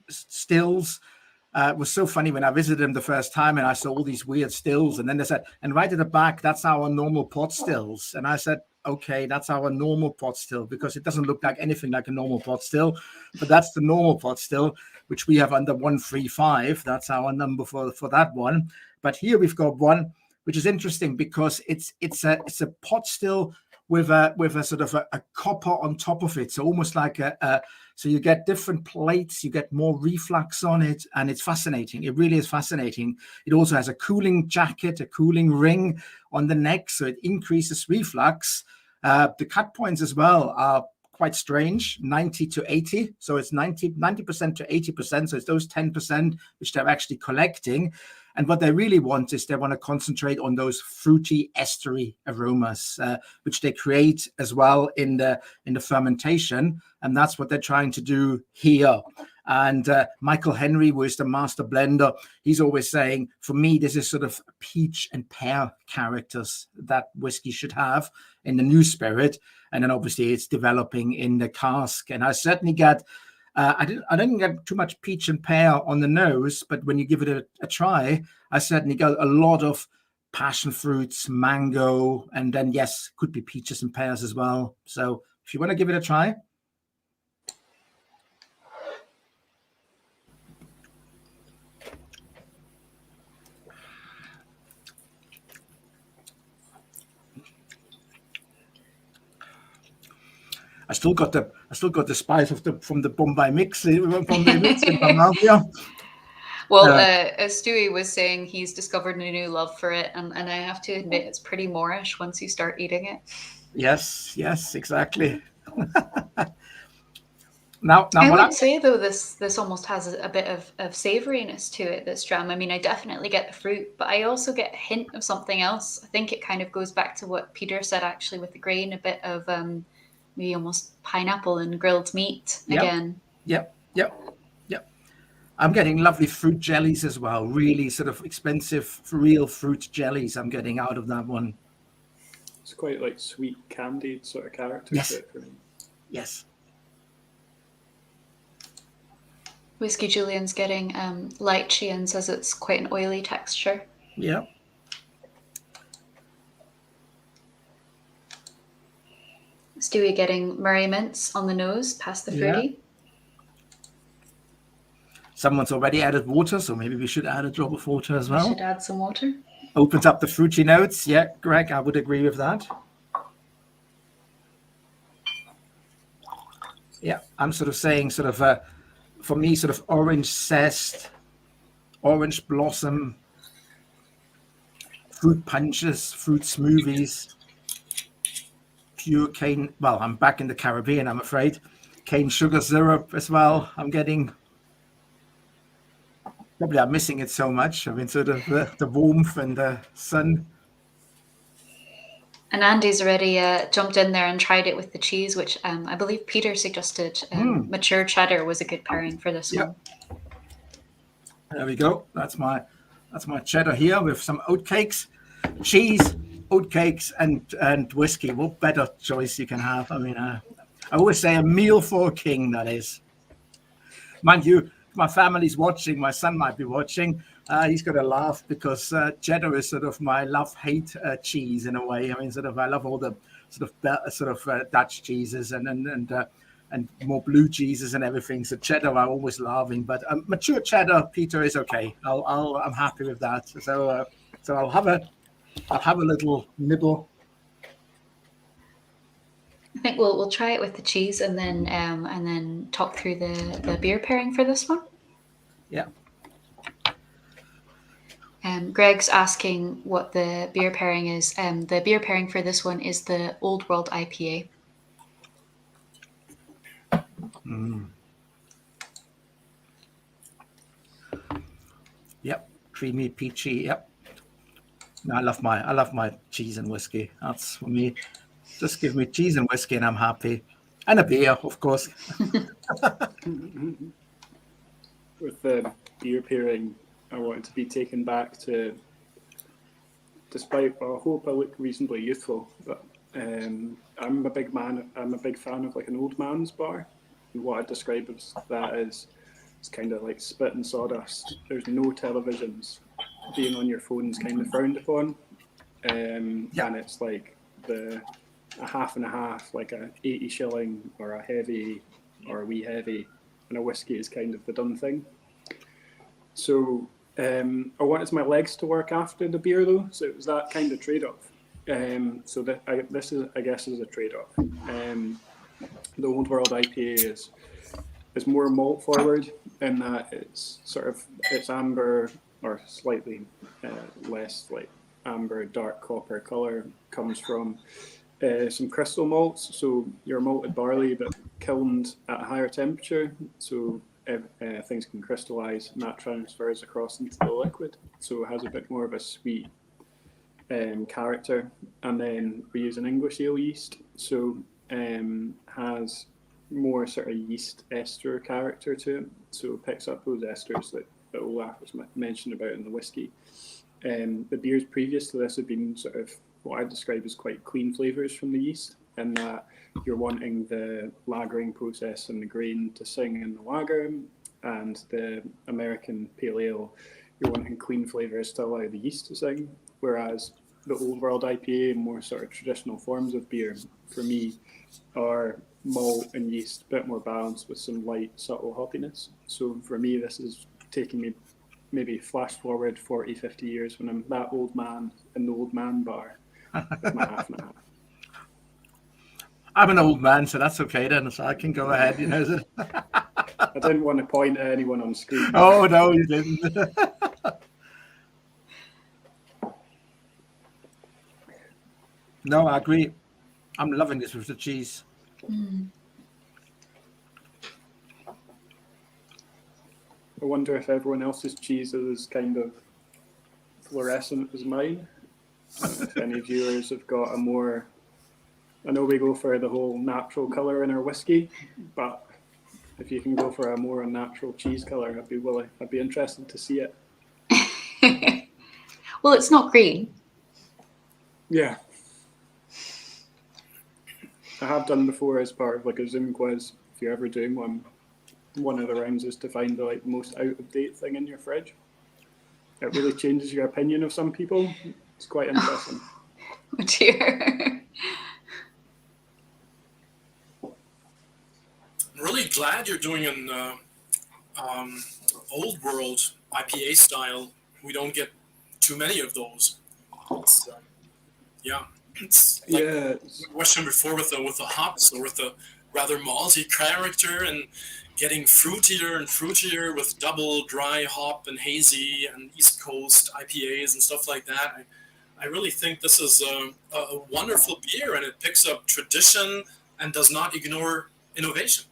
stills. It was so funny when I visited them the first time and I saw all these weird stills. And then they said, and right at the back, that's our normal pot stills. And I said, okay, that's our normal pot still, because it doesn't look like anything like a normal pot still. But that's the normal pot still, which we have under 135. That's our number for that one. But here we've got one which is interesting because it's a pot still with a sort of a copper on top of it. So almost like so you get different plates, you get more reflux on it, and it's fascinating. It really is fascinating. It also has a cooling jacket, a cooling ring on the neck, so it increases reflux. The cut points as well are quite strange, 90 to 80. So it's 90% to 80%. So it's those 10% which they're actually collecting. And what they really want is they want to concentrate on those fruity estery aromas, which they create as well in the fermentation. And that's what they're trying to do here. And Michael Henry, who is the master blender, he's always saying, for me, this is sort of peach and pear characters that whiskey should have in the new spirit. And then obviously it's developing in the cask. And I certainly get, I didn't get too much peach and pear on the nose, but when you give it a try, I certainly got a lot of passion fruits, mango, and then yes, could be peaches and pears as well. So if you want to give it a try. I still got the spice from the Bombay mix in my mouth. Yeah. Well, as Stewie was saying, he's discovered a new love for it, and I have to admit it's pretty Moorish once you start eating it. Yes, exactly. Now I would say though this almost has a bit of savouriness to it, this dram. I mean, I definitely get the fruit, but I also get a hint of something else. I think it kind of goes back to what Peter said actually with the grain, a bit of maybe almost pineapple and grilled meat again. Yep. I'm getting lovely fruit jellies as well. Really sort of expensive real fruit jellies I'm getting out of that one. It's quite like sweet candied sort of character to it for me. Yes. Whiskey Julian's getting lychee and says it's quite an oily texture. Yeah. Stewie getting Murray mints on the nose, past the fruity. Yeah. Someone's already added water, so maybe we should add a drop of water as well. We should add some water. Opens up the fruity notes. Yeah, Greg, I would agree with that. Yeah, I'm sort of saying for me, sort of orange zest, orange blossom, fruit punches, fruit smoothies, pure cane. Well, I'm back in the Caribbean, I'm afraid. Cane sugar syrup as well. I'm getting. Probably I'm missing it so much. I mean, sort of the warmth and the sun. And Andy's already jumped in there and tried it with the cheese, which I believe Peter suggested mature cheddar was a good pairing for this one. There we go. That's my cheddar here with some oatcakes, cheese, oatcakes, and whiskey. What better choice you can have? I mean, I always say a meal for a king, that is. Mind you, my family's watching, my son might be watching. He's going to laugh because cheddar is sort of my love-hate cheese in a way. I mean, sort of I love all the sort of Dutch cheeses and more blue cheeses and everything. So cheddar I'm always loving, but mature cheddar, Peter, is okay. I'm happy with that. So I'll have a little nibble. I think we'll try it with the cheese and then talk through the beer pairing for this one. Yeah. Greg's asking what the beer pairing is. The beer pairing for this one is the Old World IPA. Yep, creamy, peachy. Yep. No, I love my cheese and whiskey. That's for me. Just give me cheese and whiskey and I'm happy. And a beer, of course. With the beer pairing, I wanted to be taken back to, despite I hope I look reasonably youthful, but I'm a big fan of like an old man's bar. And what I describe as that is it's kind of like spit and sawdust. There's no televisions. Being on your phone is kind of frowned upon. And it's like a half and a half, like a 80 shilling or a heavy or a wee heavy, and a whiskey is kind of the done thing. So I wanted my legs to work after the beer though, so it was that kind of trade-off. So this is, I guess, is a trade-off. The Old World IPA is more malt forward in that it's amber or slightly less like amber, dark copper color, comes from some crystal malts. So your malted barley but kilned at a higher temperature, so things can crystallize and that transfers across into the liquid. So it has a bit more of a sweet character. And then we use an English ale yeast, so has more sort of yeast ester character to it. So it picks up those esters that Olaf was mentioned about in the whiskey. The beers previous to this have been sort of what I describe as quite clean flavours from the yeast, in that you're wanting the lagering process and the grain to sing in the lager, and the American Pale Ale, you're wanting clean flavours to allow the yeast to sing, whereas the Old World IPA, more sort of traditional forms of beer, for me, are malt and yeast, a bit more balanced with some light, subtle hoppiness. So for me, this is taking me maybe flash forward 40, 50 years when I'm that old man in the old man bar with my half and a half. I'm an old man, so that's okay then. So I can go ahead, you know. I didn't want to point at anyone on screen. Oh, no, you didn't. No, I agree. I'm loving this with the cheese. Mm. I wonder if everyone else's cheese is kind of fluorescent as mine. If any viewers have got a more... I know we go for the whole natural colour in our whiskey, but if you can go for a more unnatural cheese colour, I'd be interested to see it. Well, it's not green. Yeah. I have done before as part of like a Zoom quiz. If you're ever doing one of the rounds is to find the like most out of date thing in your fridge. It really changes your opinion of some people. It's quite interesting. Oh dear. I'm really glad you're doing an Old World IPA style. We don't get too many of those. It's, it's like Yeah. the question before with the hops, or with the rather malty character, and getting fruitier and fruitier with double dry hop and hazy and East Coast IPAs and stuff like that. I really think this is a wonderful beer, and it picks up tradition and does not ignore innovation.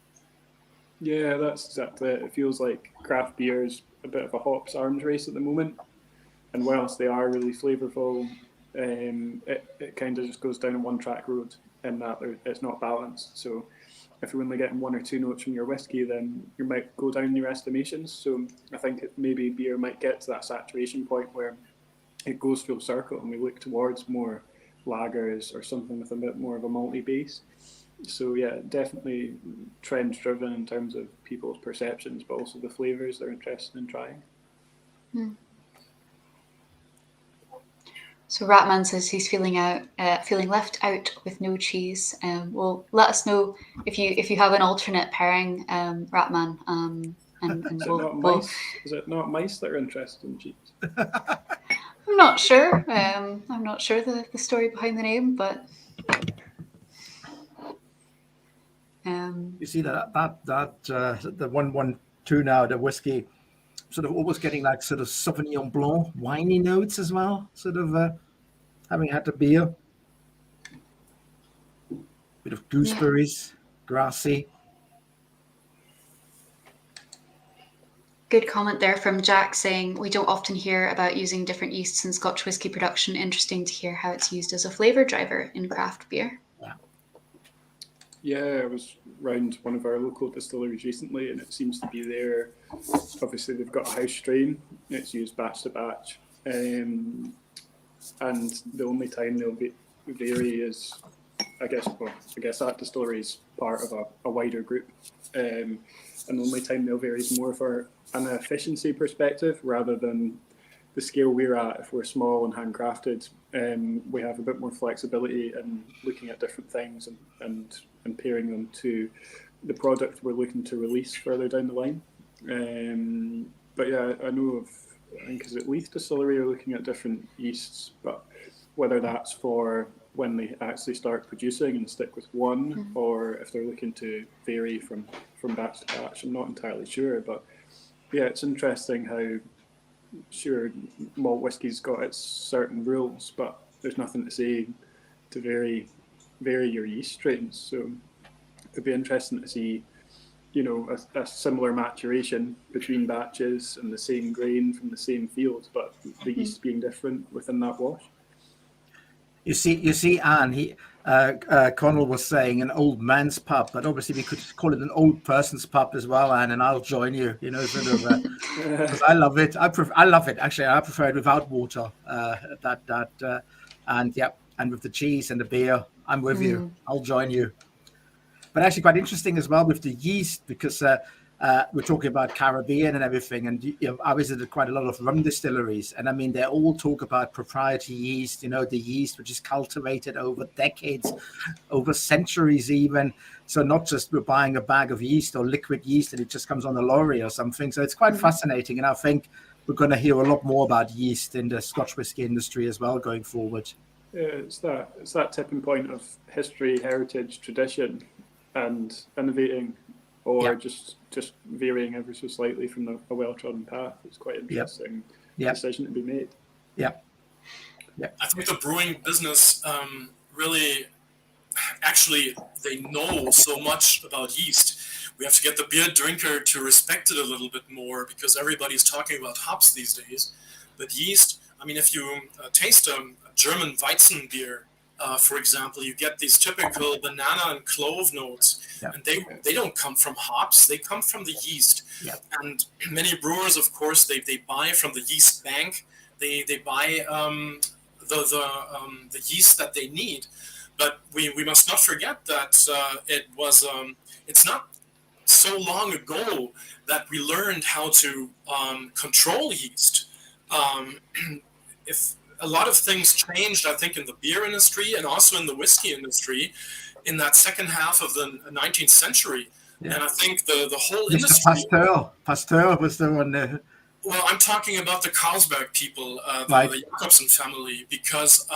Yeah, that's exactly it. It feels like craft beer is a bit of a hops arms race at the moment. And whilst they are really flavourful, it kind of just goes down a one-track road in that it's not balanced. So if you're only getting one or two notes from your whiskey, then you might go down your estimations. So I think maybe beer might get to that saturation point where it goes full circle and we look towards more lagers or something with a bit more of a malty base. So yeah, definitely trend driven in terms of people's perceptions, but also the flavours they're interested in trying. Hmm. So Ratman says he's feeling left out with no cheese. Well, let us know if you have an alternate pairing, Ratman. And Is it not mice that are interested in cheese? I'm not sure. I'm not sure the story behind the name, but you see that the 112 now, the whiskey, sort of almost getting like sort of Sauvignon Blanc winey notes as well, sort of having had the beer. Bit of gooseberries, grassy. Good comment there from Jack saying, we don't often hear about using different yeasts in Scotch whisky production. Interesting to hear how it's used as a flavour driver in craft beer. Yeah, I was round one of our local distilleries recently, and it seems to be there. Obviously, they've got a house strain. It's used batch to batch. And the only time they'll vary is, I guess that distillery is part of a wider group. And the only time they'll vary is more for an efficiency perspective rather than the scale we're at. If we're small and handcrafted, we have a bit more flexibility in looking at different things and pairing them to the product we're looking to release further down the line. But yeah, I know of I think is at Leith Distillery are looking at different yeasts, but whether that's for when they actually start producing and stick with one, or if they're looking to vary from batch to batch, I'm not entirely sure. But yeah, it's interesting how, sure, malt whiskey's got its certain rules, but there's nothing to say to vary your yeast strains. So it'd be interesting to see, you know, a similar maturation between batches and the same grain from the same field, but the yeast being different within that wash. You see, Anne, Conall was saying an old man's pub, but obviously we could call it an old person's pub as well, Anne, and I'll join you, you know, sort of, because I love it. I love it, actually. I prefer it without water, and with the cheese and the beer, I'm with you. I'll join you. But actually quite interesting as well with the yeast, because we're talking about Caribbean and everything, and you know, I visited quite a lot of rum distilleries, and I mean, they all talk about proprietary yeast, you know, the yeast which is cultivated over decades, over centuries even. So not just we're buying a bag of yeast or liquid yeast and it just comes on a lorry or something. So it's quite fascinating, and I think we're going to hear a lot more about yeast in the Scotch whisky industry as well going forward. Yeah, it's that tipping point of history, heritage, tradition, and innovating, or just varying ever so slightly from a well-trodden path. It's quite an interesting decision to be made. Yeah. I think the brewing business really, actually, they know so much about yeast. We have to get the beer drinker to respect it a little bit more, because everybody's talking about hops these days. But yeast, I mean, if you taste a German Weizen beer, for example, you get these typical banana and clove notes, and they don't come from hops, they come from the yeast. And many brewers, of course, they buy from the yeast bank, they buy the yeast that they need. But we must not forget that it's not so long ago that we learned how to control yeast. If a lot of things changed, I think, in the beer industry and also in the whiskey industry in that second half of the 19th century. And I think the whole industry... Pasteur was the one there. Well, I'm talking about the Carlsberg people, the Jacobsen family, because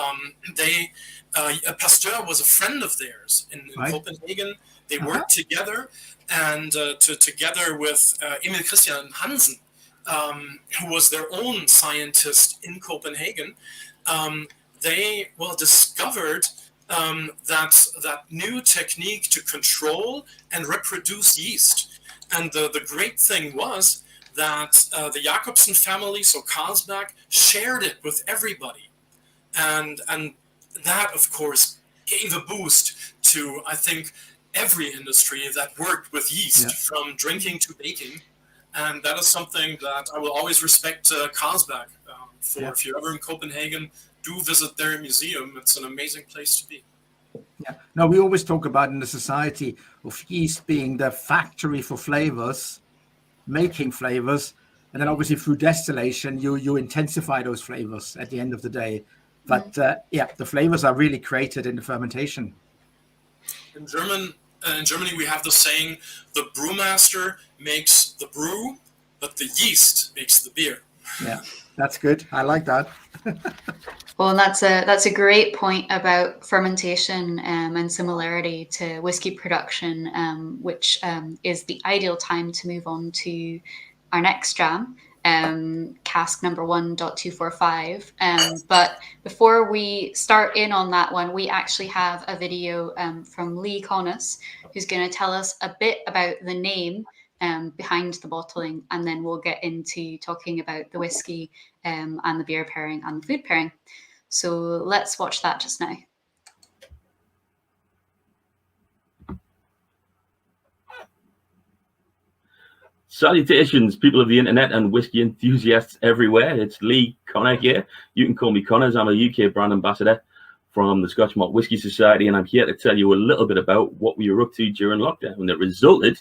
Pasteur was a friend of theirs in Copenhagen. They worked together, and together with Emil Christian Hansen, who was their own scientist in Copenhagen, they discovered that new technique to control and reproduce yeast. And the great thing was that the Jacobsen family, so Carlsberg, shared it with everybody. And that, of course, gave a boost to, I think, every industry that worked with yeast, from drinking to baking. And that is something that I will always respect Carlsberg for. If you're ever in Copenhagen, do visit their museum. It's an amazing place to be. Yeah. No, we always talk about in the society of yeast being the factory for flavors, making flavors, and then obviously through distillation, you intensify those flavors at the end of the day. But the flavors are really created in the fermentation. In Germany, we have the saying, the brewmaster makes the brew, but the yeast makes the beer. Yeah, that's good. I like that. Well, and that's a great point about fermentation and similarity to whiskey production, which is the ideal time to move on to our next dram, Cask number 1.245. But before we start in on that one, we actually have a video from Lee Connis, who's going to tell us a bit about the name behind the bottling, and then we'll get into talking about the whiskey and the beer pairing and the food pairing. So let's watch that just now. Salutations, people of the internet and whiskey enthusiasts everywhere. It's Lee Connor here. You can call me Connors. I'm a UK brand ambassador from the Scotch Malt Whisky Society, and I'm here to tell you a little bit about what we were up to during lockdown that resulted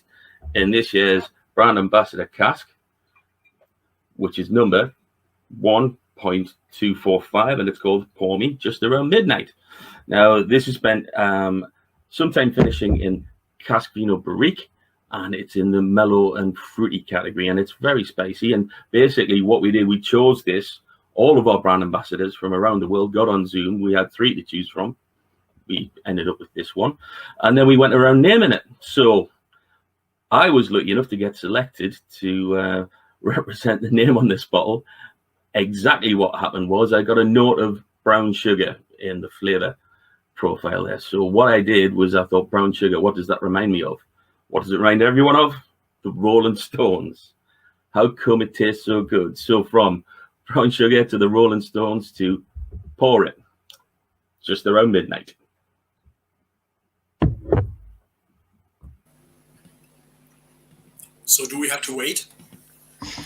in this year's brand ambassador cask, which is number 1.245, and it's called Pour Me Just Around Midnight. Now, this was spent some time finishing in Cask Vino Barrique, and it's in the mellow and fruity category, and it's very spicy. And basically what we did, we chose this. All of our brand ambassadors from around the world got on Zoom. We had 3 to choose from. We ended up with this one, and then we went around naming it. So I was lucky enough to get selected to represent the name on this bottle. Exactly what happened was I got a note of brown sugar in the flavor profile there. So what I did was I thought, brown sugar, what does that remind me of? What does it remind everyone of? The Rolling Stones. How come it tastes so good? So from brown sugar to the Rolling Stones to pour it, just around midnight. So do we have to wait?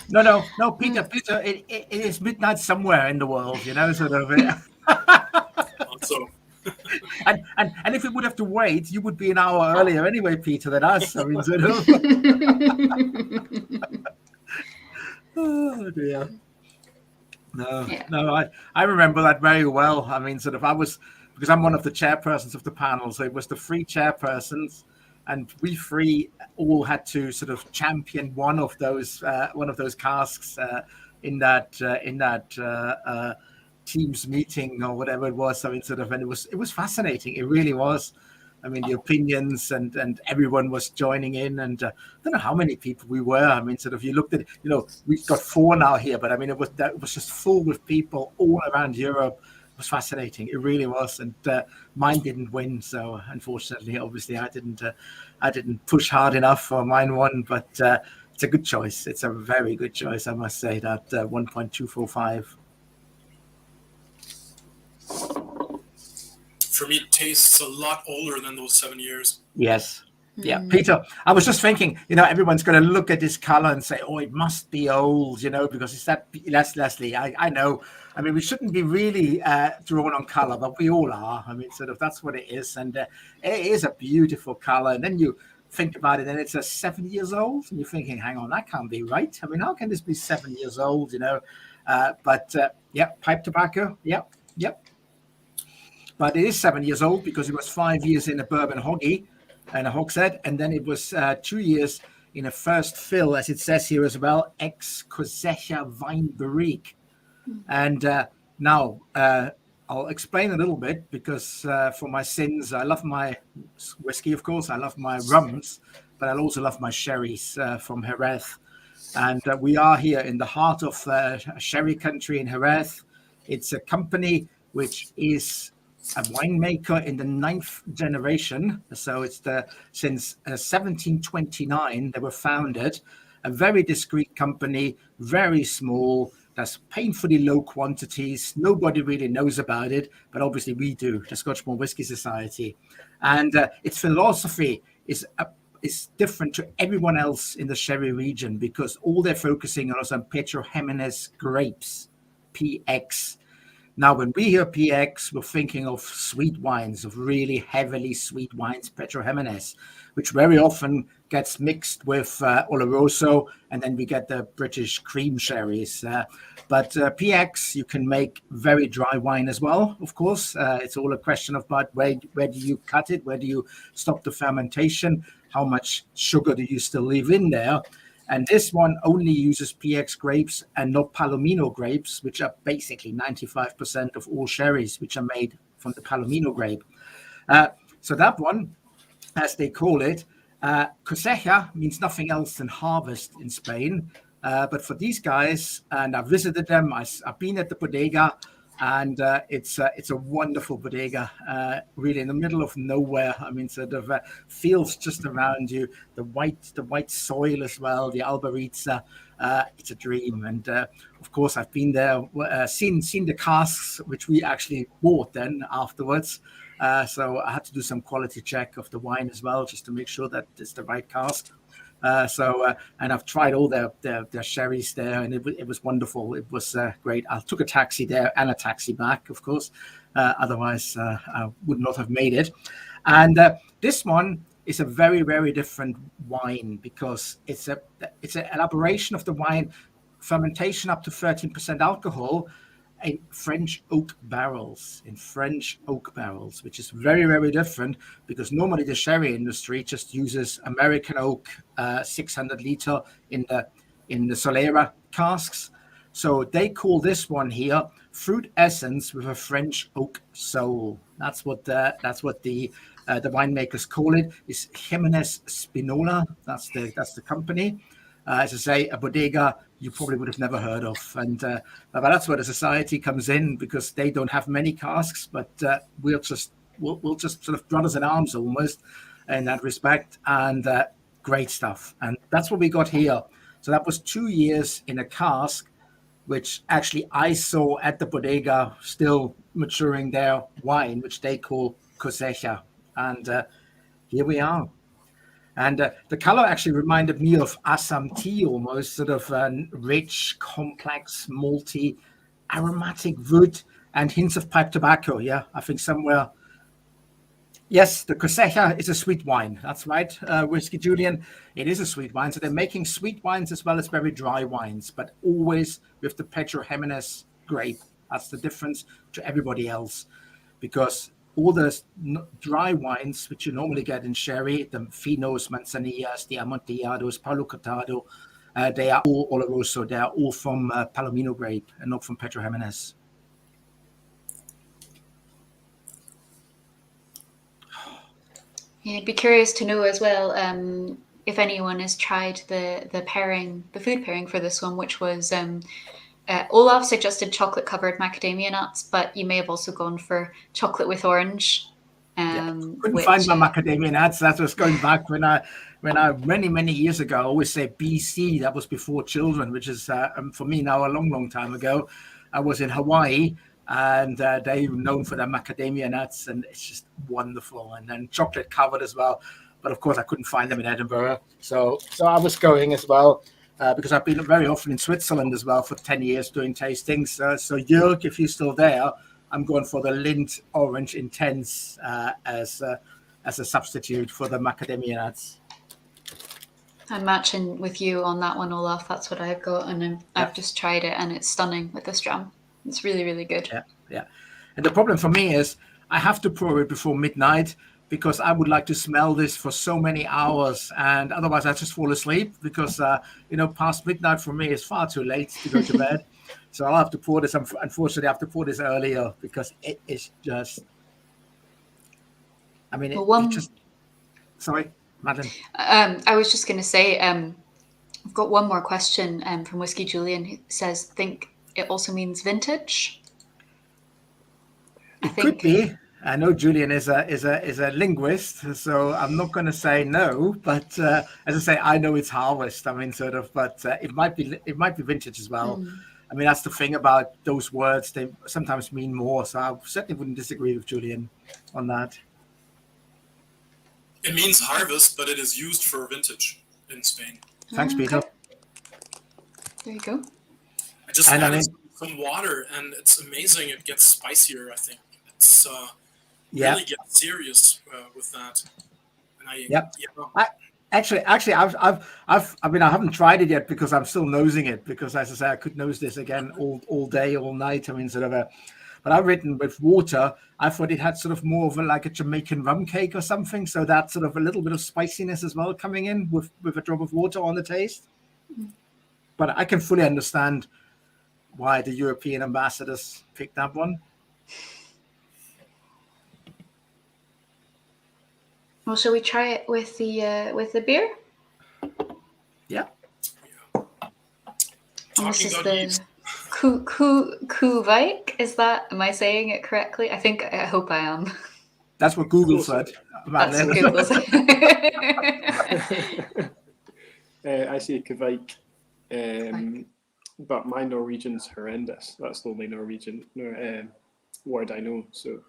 No, Peter, it is midnight somewhere in the world, sort of. So. And if we would have to wait, you would be an hour earlier anyway, Peter, than us. I mean, sort of. Oh dear. No, I remember that very well. I mean, sort of, because I'm one of the chairpersons of the panel, so it was the 3 chairpersons, and we 3 all had to sort of champion one of those casks in that Teams meeting or whatever it was. I mean, sort of, and it was fascinating. It really was. I mean, the opinions and everyone was joining in, and I don't know how many people we were. I mean, sort of, you looked at, we've got 4 now here, but I mean, it was just full with people all around Europe. It was fascinating. It really was, and mine didn't win. So unfortunately, obviously, I didn't push hard enough for mine won, but it's a good choice. It's a very good choice, I must say. That 1.245. For me, it tastes a lot older than those 7 years. Yes. Yeah, Peter, I was just thinking, everyone's going to look at this color and say, oh, it must be old, because it's that. Leslie, I know. I mean, we shouldn't be really drawn on color, but we all are. I mean, sort of, that's what it is. And it is a beautiful color. And then you think about it, and it's 7 years old. And you're thinking, hang on, that can't be right. I mean, how can this be 7 years old, But, pipe tobacco. Yep. But it is 7 years old because it was 5 years in a bourbon hoggy and a hogshead, and then it was 2 years in a first fill, as it says here as well, ex-Cosecha Weinberg. And now I'll explain a little bit because for my sins, I love my whiskey, of course. I love my rums, but I also love my sherries from Jerez. And we are here in the heart of sherry country in Jerez. It's a company which is a winemaker in the 9th generation. So it's since 1729 they were founded. A very discreet company, very small. That's painfully low quantities. Nobody really knows about it, but obviously we do, the Scotchman Whisky Society. And its philosophy is different to everyone else in the sherry region because all they're focusing on is on Pedro Jimenez grapes, PX. Now, when we hear PX, we're thinking of sweet wines, of really heavily sweet wines, Pedro Jimenez, which very often gets mixed with Oloroso, and then we get the British cream sherries. But PX, you can make very dry wine as well, of course. It's all a question of about where do you cut it, where do you stop the fermentation, how much sugar do you still leave in there. And this one only uses PX grapes and not Palomino grapes, which are basically 95% of all sherries, which are made from the Palomino grape. So that one, as they call it, cosecha means nothing else than harvest in Spain. But for these guys, and I've visited them, I've been at the bodega, and it's a wonderful bodega, really in the middle of nowhere. I mean, sort of fields just around you, the white soil as well, the Albaritza. It's a dream. And of course, I've been there, seen the casks, which we actually bought then afterwards. So I had to do some quality check of the wine as well, just to make sure that it's the right cask. And I've tried all their sherries there, and it was wonderful. It was great. I took a taxi there and a taxi back, of course. Otherwise, I would not have made it. And this one is a very, very different wine because it's an elaboration of the wine, fermentation up to 13% alcohol, in French oak barrels, which is very, very different because normally the sherry industry just uses American oak 600 liter in the Solera casks. So they call this one here fruit essence with a French oak soul. That's what the winemakers call it. It's Jimenez Spinola. That's the company. As I say, a bodega you probably would have never heard of, but that's where the society comes in because they don't have many casks, but we'll just sort of brothers in arms almost in that respect, and great stuff. And that's what we got here. So that was 2 years in a cask, which actually I saw at the bodega still maturing their wine, which they call cosecha, and here we are. And the color actually reminded me of Assam tea almost, sort of rich, complex, malty, aromatic wood and hints of pipe tobacco. Yeah, I think somewhere. Yes, the Cosecha is a sweet wine. That's right, Whiskey Julian. It is a sweet wine. So they're making sweet wines as well as very dry wines, but always with the Pedro Jimenez grape. That's the difference to everybody else, because all the dry wines, which you normally get in sherry, the Finos, Manzanillas, the Amontillados, Palo Cortado, they are all Oloroso. They are all from Palomino grape and not from Pedro Jimenez. Yeah, I'd be curious to know as well if anyone has tried the food pairing for this one, which was Olaf suggested chocolate covered macadamia nuts, but you may have also gone for chocolate with orange. Couldn't find my macadamia nuts. That was going back when I many years ago. I always say BC. That was before children, which is for me now a long time ago. I was in Hawaii, and they were known for their macadamia nuts, and it's just wonderful. And then chocolate covered as well. But of course, I couldn't find them in Edinburgh, so I was going as well. Because I've been very often in Switzerland as well for 10 years doing tastings. So Jörg, if you're still there, I'm going for the Lindt Orange Intense as a substitute for the macadamia nuts. I'm matching with you on that one, Olaf. That's what I've got, and I've just tried it, and it's stunning with this dram. It's really, really good. Yeah. And the problem for me is I have to pour it before midnight, because I would like to smell this for so many hours, and otherwise I just fall asleep because, past midnight for me is far too late to go to bed. So I'll have to pour this, unfortunately, I have to pour this earlier because it is just, sorry, Madeleine. I was just going to say, I've got one more question from Whiskey Julian, who says, think it also means vintage? It could be. I know Julian is a linguist, so I'm not going to say no. But as I say, I know it's harvest. I mean, but it might be vintage as well. I mean, that's the thing about those words; they sometimes mean more. So I certainly wouldn't disagree with Julian on that. It means harvest, but it is used for vintage in Spain. Thanks, Peter. There you go. I just added some water, and it's amazing. It gets spicier. I think it's. Really get serious with that. And I haven't tried it yet because I'm still nosing it, because as I say, I could nose this again all day, all night. I mean, but I've written with water. I thought it had sort of more of like a Jamaican rum cake or something. So that's sort of a little bit of spiciness as well coming in with a drop of water on the taste. But I can fully understand why the European ambassadors picked that one. Well, shall we try it with the beer? Yeah. And this is the Kuvike. Is that? Am I saying it correctly? I hope I am. That's what Google said. That's what Google said. I say Kuvike, but my Norwegian's horrendous. That's the only Norwegian word I know. So.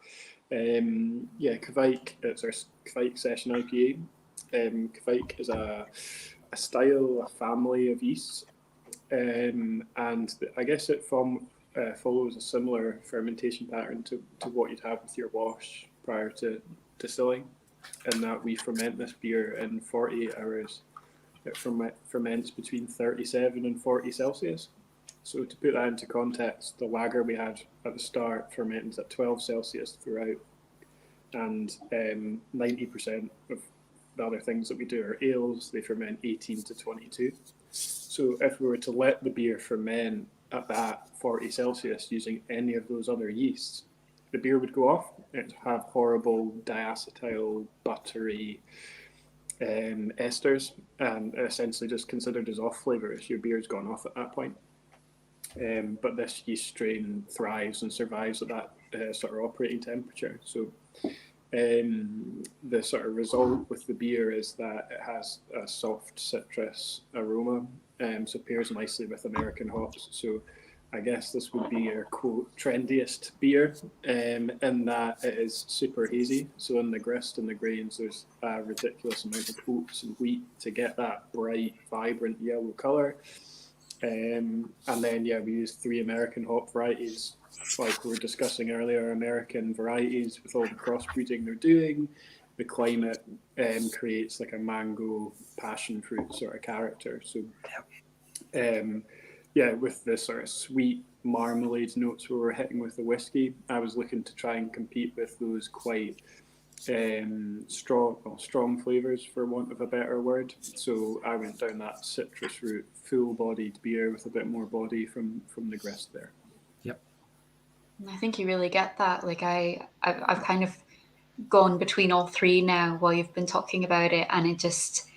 Kuvike, it's our Kuvike Session IPA. Kuvike is a style, a family of yeasts, and I guess it follows a similar fermentation pattern to what you'd have with your wash prior to distilling, in that we ferment this beer in 48 hours. It ferments between 37 and 40 Celsius. So to put that into context, the lager we had at the start ferments at 12 Celsius throughout, and 90% of the other things that we do are ales. They ferment 18 to 22. So if we were to let the beer ferment at that 40 Celsius using any of those other yeasts, the beer would go off. It'd have horrible diacetyl, buttery esters, and essentially just considered as off flavours. Your beer's gone off at that point. But this yeast strain thrives and survives at that sort of operating temperature. So the sort of result with the beer is that it has a soft citrus aroma, so pairs nicely with American hops. So I guess this would be your quote trendiest beer, in that it is super hazy. So in the grist and the grains, there's a ridiculous amount of oats and wheat to get that bright, vibrant yellow colour. And then, we use 3 American hop varieties, like we were discussing earlier, American varieties with all the crossbreeding they're doing. The climate creates like a mango, passion fruit sort of character. So, with this sort of sweet marmalade notes we were hitting with the whiskey, I was looking to try and compete with those quite strong flavours, for want of a better word. So I went down that citrus route, full-bodied beer with a bit more body from the grist there. Yep. I think you really get that. Like I've kind of gone between all 3 now while you've been talking about it, and it just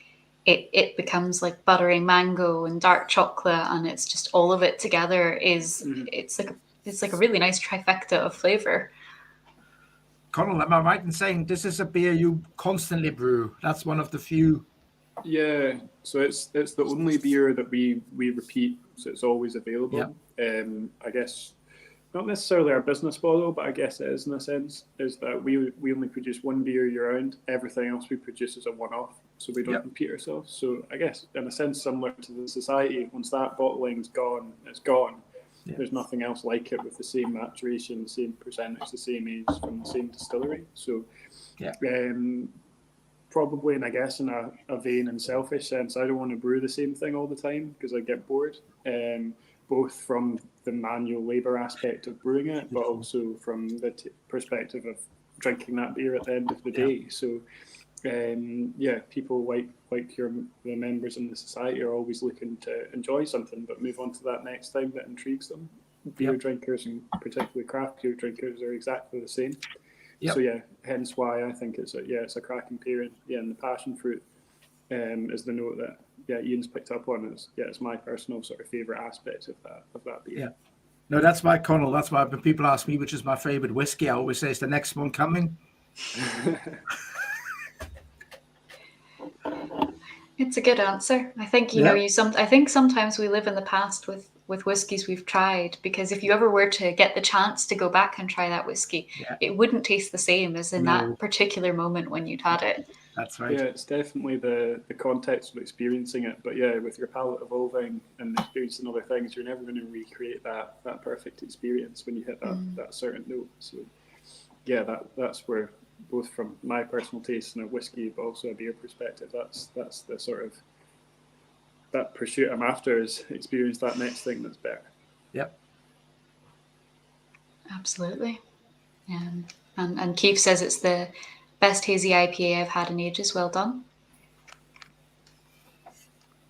it becomes like buttery mango and dark chocolate, and it's just all of it together is it's like a really nice trifecta of flavour. Conall, am I right in saying this is a beer you constantly brew? That's one of the few. Yeah, so it's the only beer that we repeat, so it's always available. Yeah. I guess not necessarily our business model, but I guess it is in a sense, is that we only produce one beer year round. Everything else we produce is a one-off, so we don't repeat ourselves. So I guess in a sense similar to the society, once that bottling's gone, it's gone. Yeah. There's nothing else like it with the same maturation, the same percentage, the same age from the same distillery. So probably, and I guess in a vain and selfish sense, I don't want to brew the same thing all the time because I get bored, both from the manual labour aspect of brewing it, but also from the perspective of drinking that beer at the end of the day. So people like the members in the society are always looking to enjoy something, but move on to that next thing that intrigues them. Beer drinkers, and particularly craft beer drinkers, are exactly the same. Yep. So hence why I think it's a cracking beer. And the passion fruit is the note that Ian's picked up on. It's my personal sort of favourite aspect of that beer. Yeah. No, that's why, Conall. That's why when people ask me which is my favourite whiskey, I always say it's the next one coming. It's a good answer. I think I think sometimes we live in the past with whiskies we've tried, because if you ever were to get the chance to go back and try that whiskey, it wouldn't taste the same as in that particular moment when you'd had it. That's right. Yeah, it's definitely the context of experiencing it. But with your palate evolving and experiencing other things, you're never going to recreate that perfect experience when you hit that certain note. So that's where, both from my personal taste in a whiskey, but also a beer perspective, that's the sort of that pursuit I'm after, is experience that next thing that's better. Yep. Absolutely. And Keith says it's the best hazy IPA I've had in ages. Well done.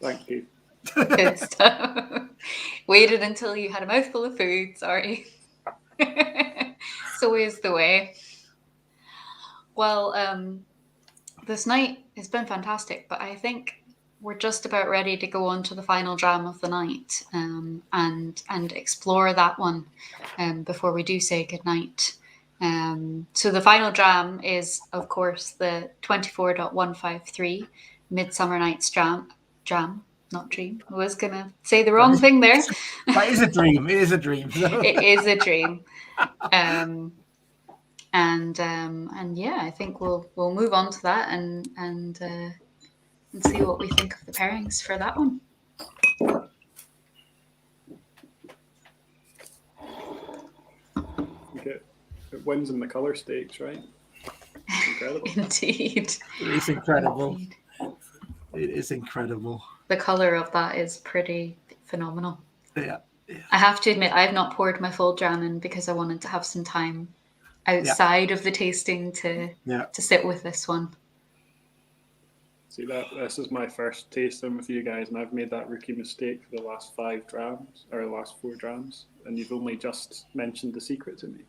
Thank you. Good stuff. Waited until you had a mouthful of food. Sorry. It's always the way. Well, this night has been fantastic, but I think we're just about ready to go on to the final dram of the night, and explore that one before we do say goodnight. So the final dram is, of course, the 24.153 Midsummer Night's Dram, not dream. I was going to say the wrong thing there. That is a dream. It is a dream. It is a dream. I think we'll move on to that and see what we think of the pairings for that one. Okay. It wins in the colour stakes, right? Incredible. Indeed. It is incredible. Indeed. It is incredible. The colour of that is pretty phenomenal. Yeah, I have to admit, I have not poured my full dram in because I wanted to have some time outside of the tasting to sit with this one. See, this is my first tasting with you guys, and I've made that rookie mistake for the last 5 drams, or the last 4 drams, and you've only just mentioned the secret to me.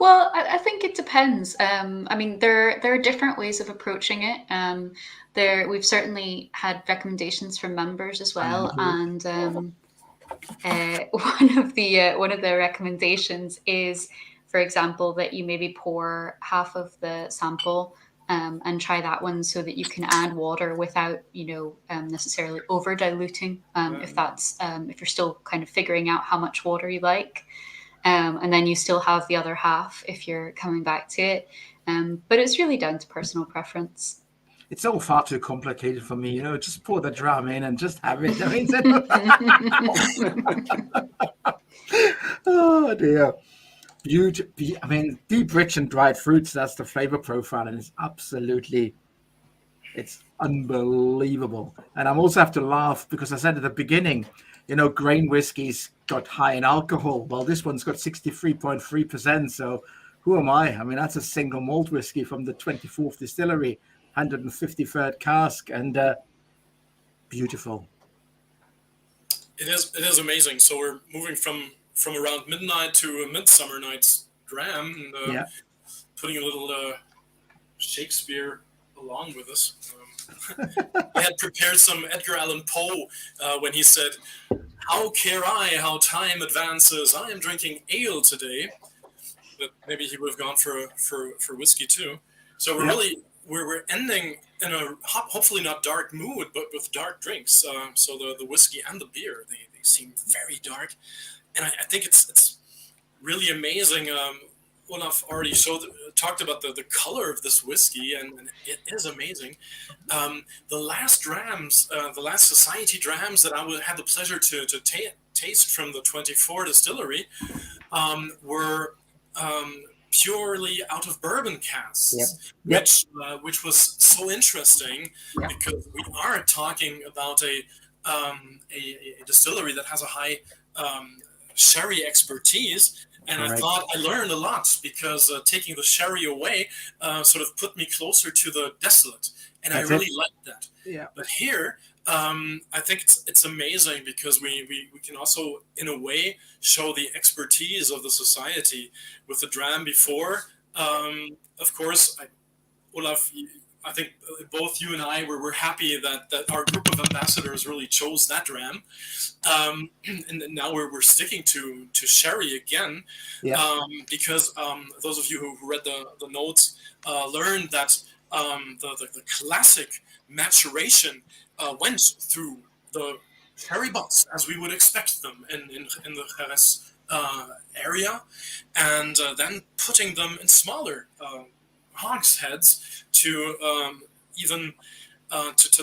Well, I think it depends. I mean, there are different ways of approaching it. We've certainly had recommendations from members as well, and one of the recommendations is, for example, that you maybe pour half of the sample and try that one, so that you can add water without, necessarily over diluting. If you're still kind of figuring out how much water you like. And then you still have the other half if you're coming back to it. But it's really down to personal preference. It's all far too complicated for me, just pour the dram in and just have it. Oh dear. Deep, rich and dried fruits, that's the flavor profile, and it's unbelievable. And I also have to laugh because I said at the beginning, grain whiskey's got high in alcohol. Well, this one's got 63.3%. So who am I? I mean, that's a single malt whiskey from the 24th distillery, 153rd cask, and beautiful. It is amazing. So we're moving from around midnight to a Midsummer Night's Dram, and putting a little Shakespeare along with us. I had prepared some Edgar Allan Poe when he said, "How care I how time advances? I am drinking ale today." But maybe he would have gone for whiskey too. So we're ending in a hopefully not dark mood, but with dark drinks. So the whiskey and the beer, they seem very dark, and I think it's really amazing. Olaf already talked about the color of this whiskey, and it is amazing. The last drams, the last society drams that I had the pleasure to taste from the 24 distillery were purely out of bourbon casks, which was so interesting because we are talking about a distillery that has a high sherry expertise. And I thought I learned a lot because taking the sherry away sort of put me closer to the distillate. And I really liked that. Yeah. But here, I think it's amazing because we can also, in a way, show the expertise of the society. With the dram before, of course, Olaf, I think both you and I were happy that our group of ambassadors really chose that dram, and now we're sticking to sherry again, because those of you who read the notes learned that the classic maturation went through the sherry butts as we would expect them in the Jerez area, and then putting them in smaller hogsheads to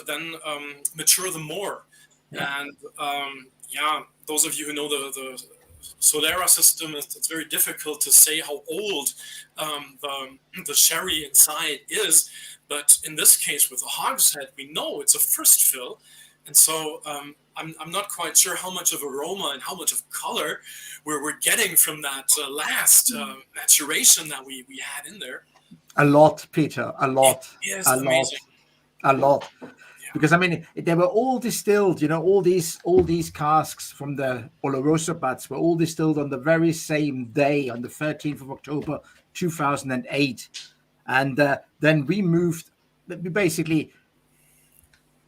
then mature them more. And those of you who know the Solera system, it's very difficult to say how old the sherry inside is, but in this case with a hogshead, we know it's a first fill, and so I'm not quite sure how much of aroma and how much of color we're getting from that last maturation that we had in there. A lot, Peter. A lot. It is amazing. A lot. Because I mean, they were all distilled. All these casks from the Oloroso butts were all distilled on the very same day, on the 13th of October, 2008. And then we basically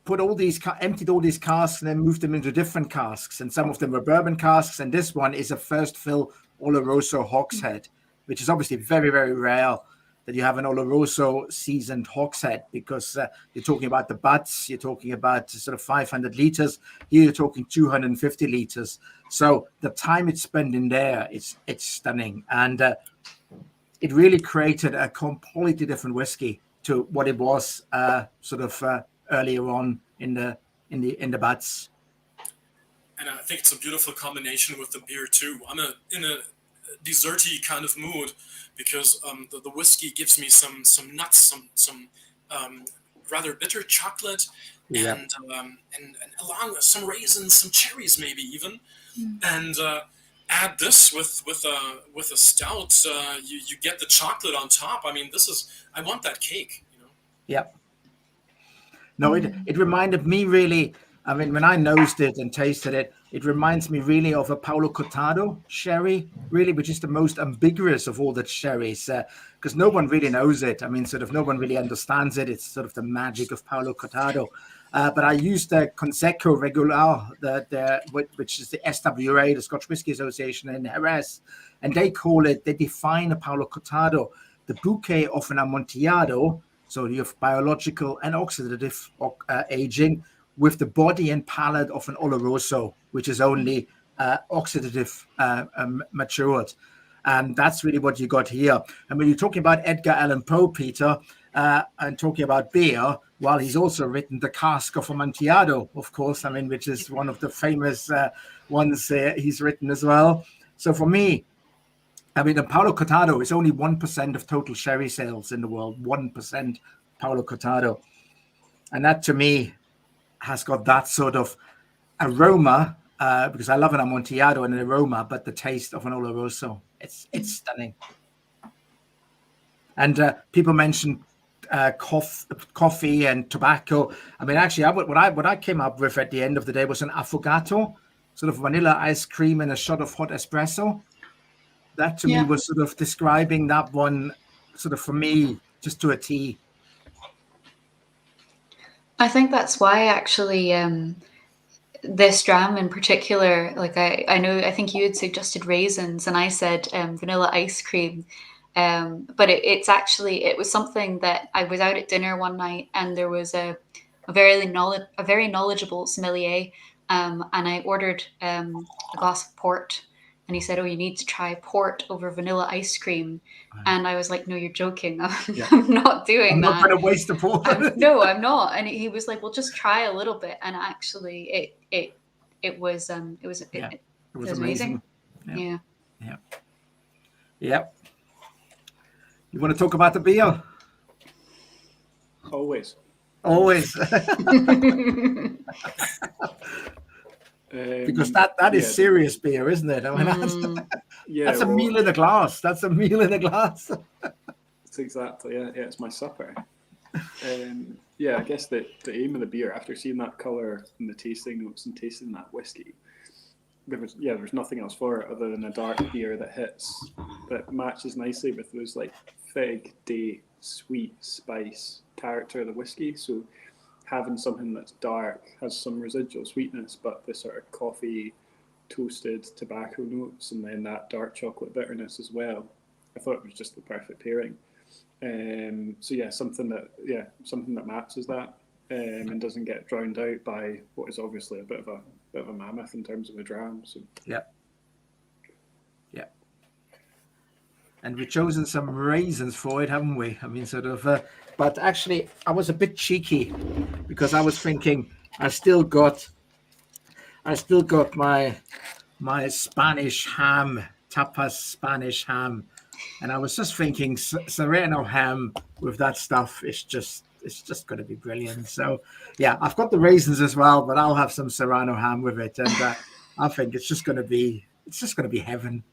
emptied all these casks and then moved them into different casks. And some of them were bourbon casks, and this one is a first fill Oloroso hogshead, which is obviously very, very rare that you have an Oloroso seasoned hogshead, because you're talking about the butts, you're talking about sort of 500 liters. Here you're talking 250 liters. So the time it's spent in there, it's stunning. And it really created a completely different whiskey to what it was earlier on in the butts. And I think it's a beautiful combination with the beer too. I'm in a desserty kind of mood, because the whiskey gives me some nuts, some rather bitter chocolate, Yeah. and along with some raisins, some cherries, maybe even, and add this with a stout. You get the chocolate on top. I mean, I want that cake. Yeah. No, it reminded me really. I mean, when I nosed it and tasted it, it reminds me really of a Paulo Cortado sherry, really, which is the most ambiguous of all the sherries, because no one really knows it. I mean, sort of no one really understands it. It's sort of the magic of Paulo Cortado. But I used the Consejo Regular, which is the SWA, the Scotch Whisky Association in Jerez, and they define a Paulo Cortado, the bouquet of an Amontillado. So you have biological and oxidative aging with the body and palate of an Oloroso, which is only oxidative matured. And that's really what you got here. And when you're talking about Edgar Allan Poe, Peter, and talking about beer, well, he's also written the Cask of Amontillado, of course, I mean, which is one of the famous ones he's written as well. So for me, I mean, the Paulo Cortado is only 1% of total sherry sales in the world, 1% Paulo Cortado. And that, to me, has got that sort of aroma, because I love an Amontillado and an aroma, but the taste of an Oloroso, it's stunning. And people mentioned coffee and tobacco. I mean, actually, what I came up with at the end of the day was an affogato, sort of vanilla ice cream and a shot of hot espresso. That to me was sort of describing that one, sort of for me, just to a T. I think that's why actually this dram in particular, like I think you had suggested raisins and I said vanilla ice cream. But it was something that I was out at dinner one night and there was a very knowledgeable sommelier, and I ordered a glass of port. And he said, "Oh, you need to try port over vanilla ice cream." And I was like, "No, you're joking. I'm not doing that. I'm not going to waste the port." No, I'm not. And he was like, "Well, just try a little bit." And actually, it was amazing. Yeah. You want to talk about the beer? Always. Because that is serious beer, isn't it? I mean, that's a meal in a glass. That's a meal in a glass. That's exactly, yeah. It's my supper. I guess the aim of the beer, after seeing that colour and the tasting notes and tasting that whiskey, there's nothing else for it other than a dark beer that matches nicely with those like fig, date, sweet, spice character of the whiskey. So having something that's dark, has some residual sweetness, but the sort of coffee, toasted tobacco notes, and then that dark chocolate bitterness as well. I thought it was just the perfect pairing. Something that matches that and doesn't get drowned out by what is obviously a bit of a mammoth in terms of a dram. So yeah. And we've chosen some raisins for it, haven't we? I mean, sort of. But actually, I was a bit cheeky because I was thinking I still got my Spanish ham, tapas Spanish ham, and I was just thinking Serrano ham with that stuff is just going to be brilliant. So yeah, I've got the raisins as well, but I'll have some Serrano ham with it, and I think it's just going to be heaven.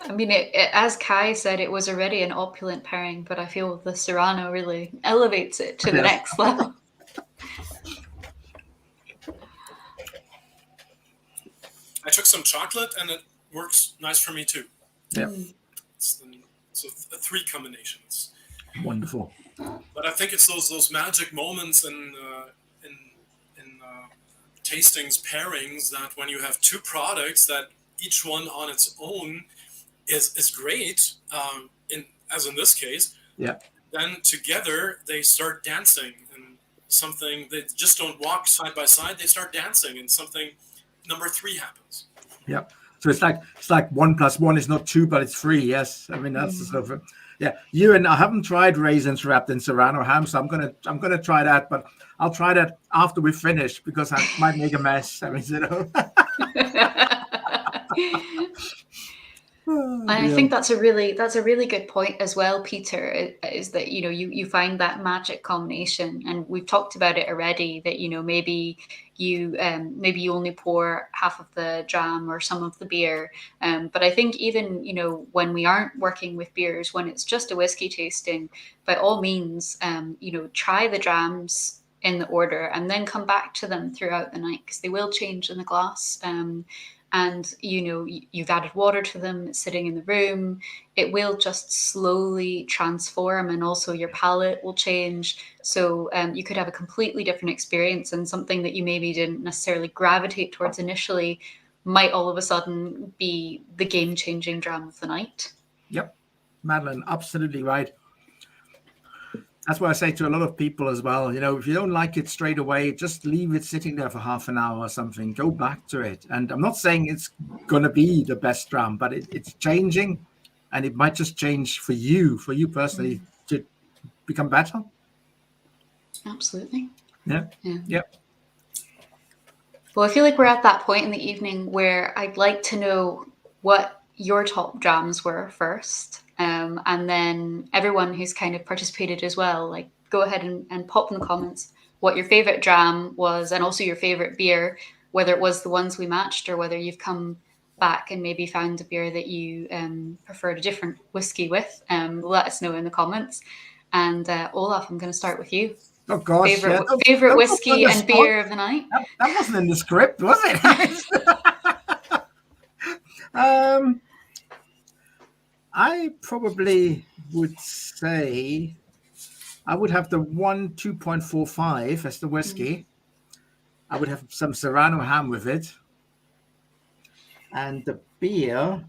I mean, as Kai said, it was already an opulent pairing, but I feel the Serrano really elevates it to the next level. I took some chocolate, and it works nice for me too. Yeah, so three combinations. Wonderful. But I think it's those magic moments in tastings, pairings, that when you have two products that each one on its own is great, as in this case, then together they start dancing, and something, they just don't walk side by side, they start dancing, and something number three happens. Yeah. So it's like 1 + 1 is not 2, but it's 3. Yes. I mean, that's the sort of, I haven't tried raisins wrapped in Serrano ham, so I'm gonna try that, but I'll try that after we finish because I might make a mess. I mean, And I think that's a really good point as well, Peter, is that, you find that magic combination, and we've talked about it already, that, maybe you only pour half of the dram or some of the beer. But I think even, when we aren't working with beers, when it's just a whiskey tasting, by all means, try the drams in the order and then come back to them throughout the night, because they will change in the glass. And you've added water to them, it's sitting in the room, it will just slowly transform, and also your palate will change. So you could have a completely different experience, and something that you maybe didn't necessarily gravitate towards initially might all of a sudden be the game-changing dram of the night. Yep, Madeleine, absolutely right. That's what I say to a lot of people as well. If you don't like it straight away, just leave it sitting there for half an hour or something. Go back to it. And I'm not saying it's going to be the best dram, but it's changing, and it might just change for you personally to become better. Absolutely. Yeah. Well, I feel like we're at that point in the evening where I'd like to know what your top drams were first. And then everyone who's kind of participated as well, like, go ahead and pop in the comments what your favorite dram was, and also your favorite beer, whether it was the ones we matched or whether you've come back and maybe found a beer that you preferred a different whiskey with. Let us know in the comments. And Olaf, I'm going to start with you. Oh gosh, favorite whiskey and beer of the night. That wasn't in the script, was it? I probably would say I would have the 2.45 as the whiskey. I would have some Serrano ham with it. And the beer,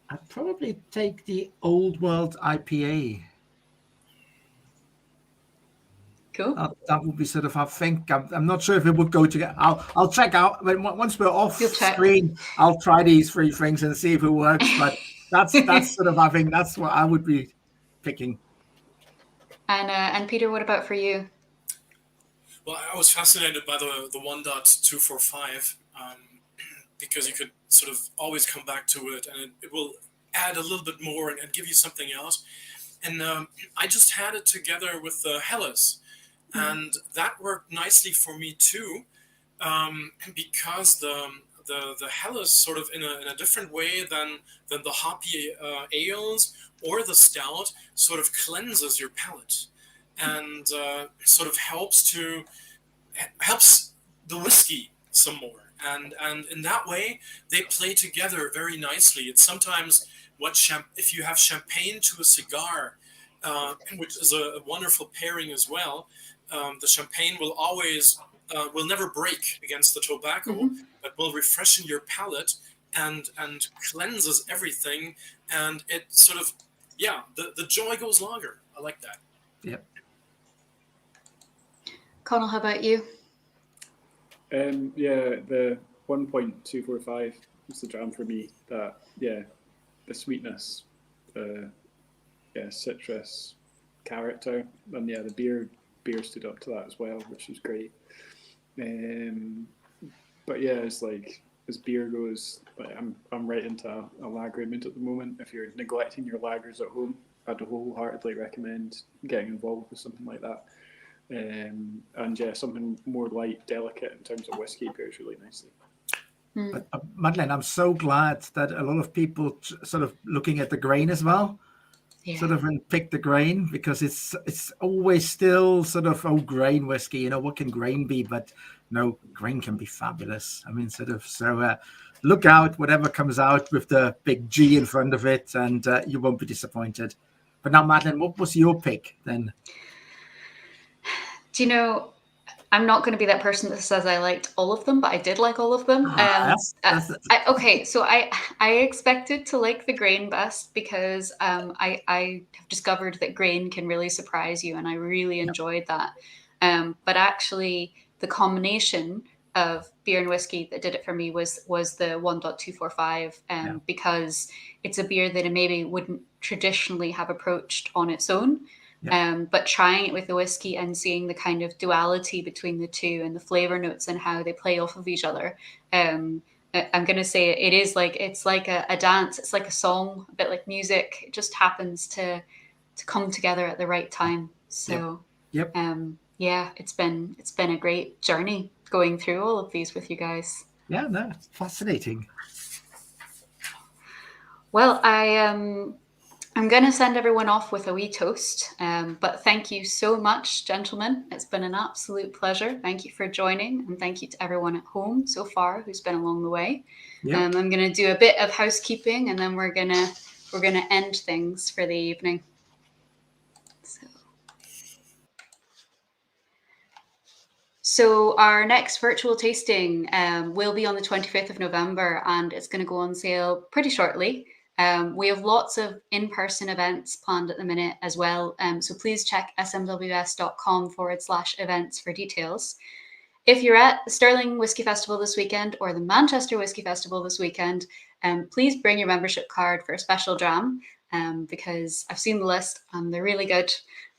I'd probably take the Old World IPA. Cool. That would be sort of, I think, I'm not sure if it would go together. I'll check out, when once we're off screen, I'll try these three things and see if it works. But that's sort of, I think that's what I would be picking. And Peter, what about for you? Well, I was fascinated by the 1.245 because you could sort of always come back to it, and it will add a little bit more and give you something else. And I just had it together with the Helles, and that worked nicely for me too, because the Helles sort of in a different way than the hoppy ales or the stout sort of cleanses your palate, and sort of helps the whiskey some more, and in that way they play together very nicely. It's sometimes if you have champagne to a cigar, which is a wonderful pairing as well. The champagne will always will never break against the tobacco, but will refreshen your palate and cleanses everything, and it sort of the joy goes longer. I like that. Yep. Conall, how about you? The 1.245 is the dram for me. That the sweetness, the citrus character, and the beer stood up to that as well, which is great. But it's like, as beer goes, like, I'm right into a lager mood at the moment. If you're neglecting your lagers at home, I'd wholeheartedly recommend getting involved with something like that. Something more light, delicate in terms of whiskey pairs really nicely. But, Madeleine, I'm so glad that a lot of people sort of looking at the grain as well, sort of and pick the grain, because it's always still sort of, grain whiskey, what can grain be? But no, grain can be fabulous. I mean, so look out, whatever comes out with the big G in front of it, and you won't be disappointed. But now, Madeleine, what was your pick then? Do you know, I'm not going to be that person that says I liked all of them, but I did like all of them. So I expected to like the grain best, because I have discovered that grain can really surprise you, and I really enjoyed that. But actually, the combination of beer and whiskey that did it for me was the 1.245, because it's a beer that I maybe wouldn't traditionally have approached on its own. But trying it with the whiskey and seeing the kind of duality between the two and the flavor notes and how they play off of each other, I'm going to say it is like, it's like a dance. It's like a song, a bit like music. It just happens to come together at the right time. So, Yep. yeah, it's been a great journey going through all of these with you guys. Yeah, no, it's fascinating. Well, I'm going to send everyone off with a wee toast, but thank you so much, gentlemen. It's been an absolute pleasure. Thank you for joining, and thank you to everyone at home so far who's been along the way. Yep. I'm going to do a bit of housekeeping, and then we're gonna end things for the evening. So our next virtual tasting will be on the 25th of November, and it's going to go on sale pretty shortly. We have lots of in-person events planned at the minute as well. So please check smws.com/events for details. If you're at the Stirling Whisky Festival this weekend or the Manchester Whisky Festival this weekend, please bring your membership card for a special dram, because I've seen the list and they're really good.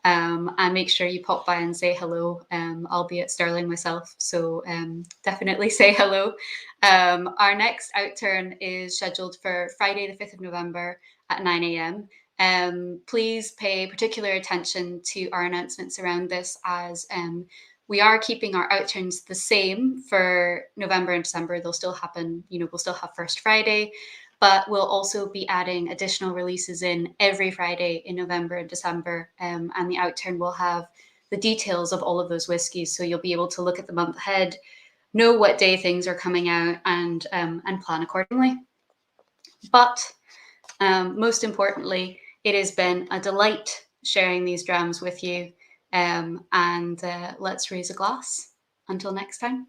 And make sure you pop by and say hello. I'll be at Stirling myself, so definitely say hello. Our next outturn is scheduled for Friday, the 5th of November at 9 a.m. Please pay particular attention to our announcements around this, as we are keeping our outturns the same for November and December. They'll still happen, we'll still have First Friday, but we'll also be adding additional releases in every Friday in November and December. And the outturn will have the details of all of those whiskies. So you'll be able to look at the month ahead, know what day things are coming out, and plan accordingly. But most importantly, it has been a delight sharing these drams with you. And let's raise a glass until next time.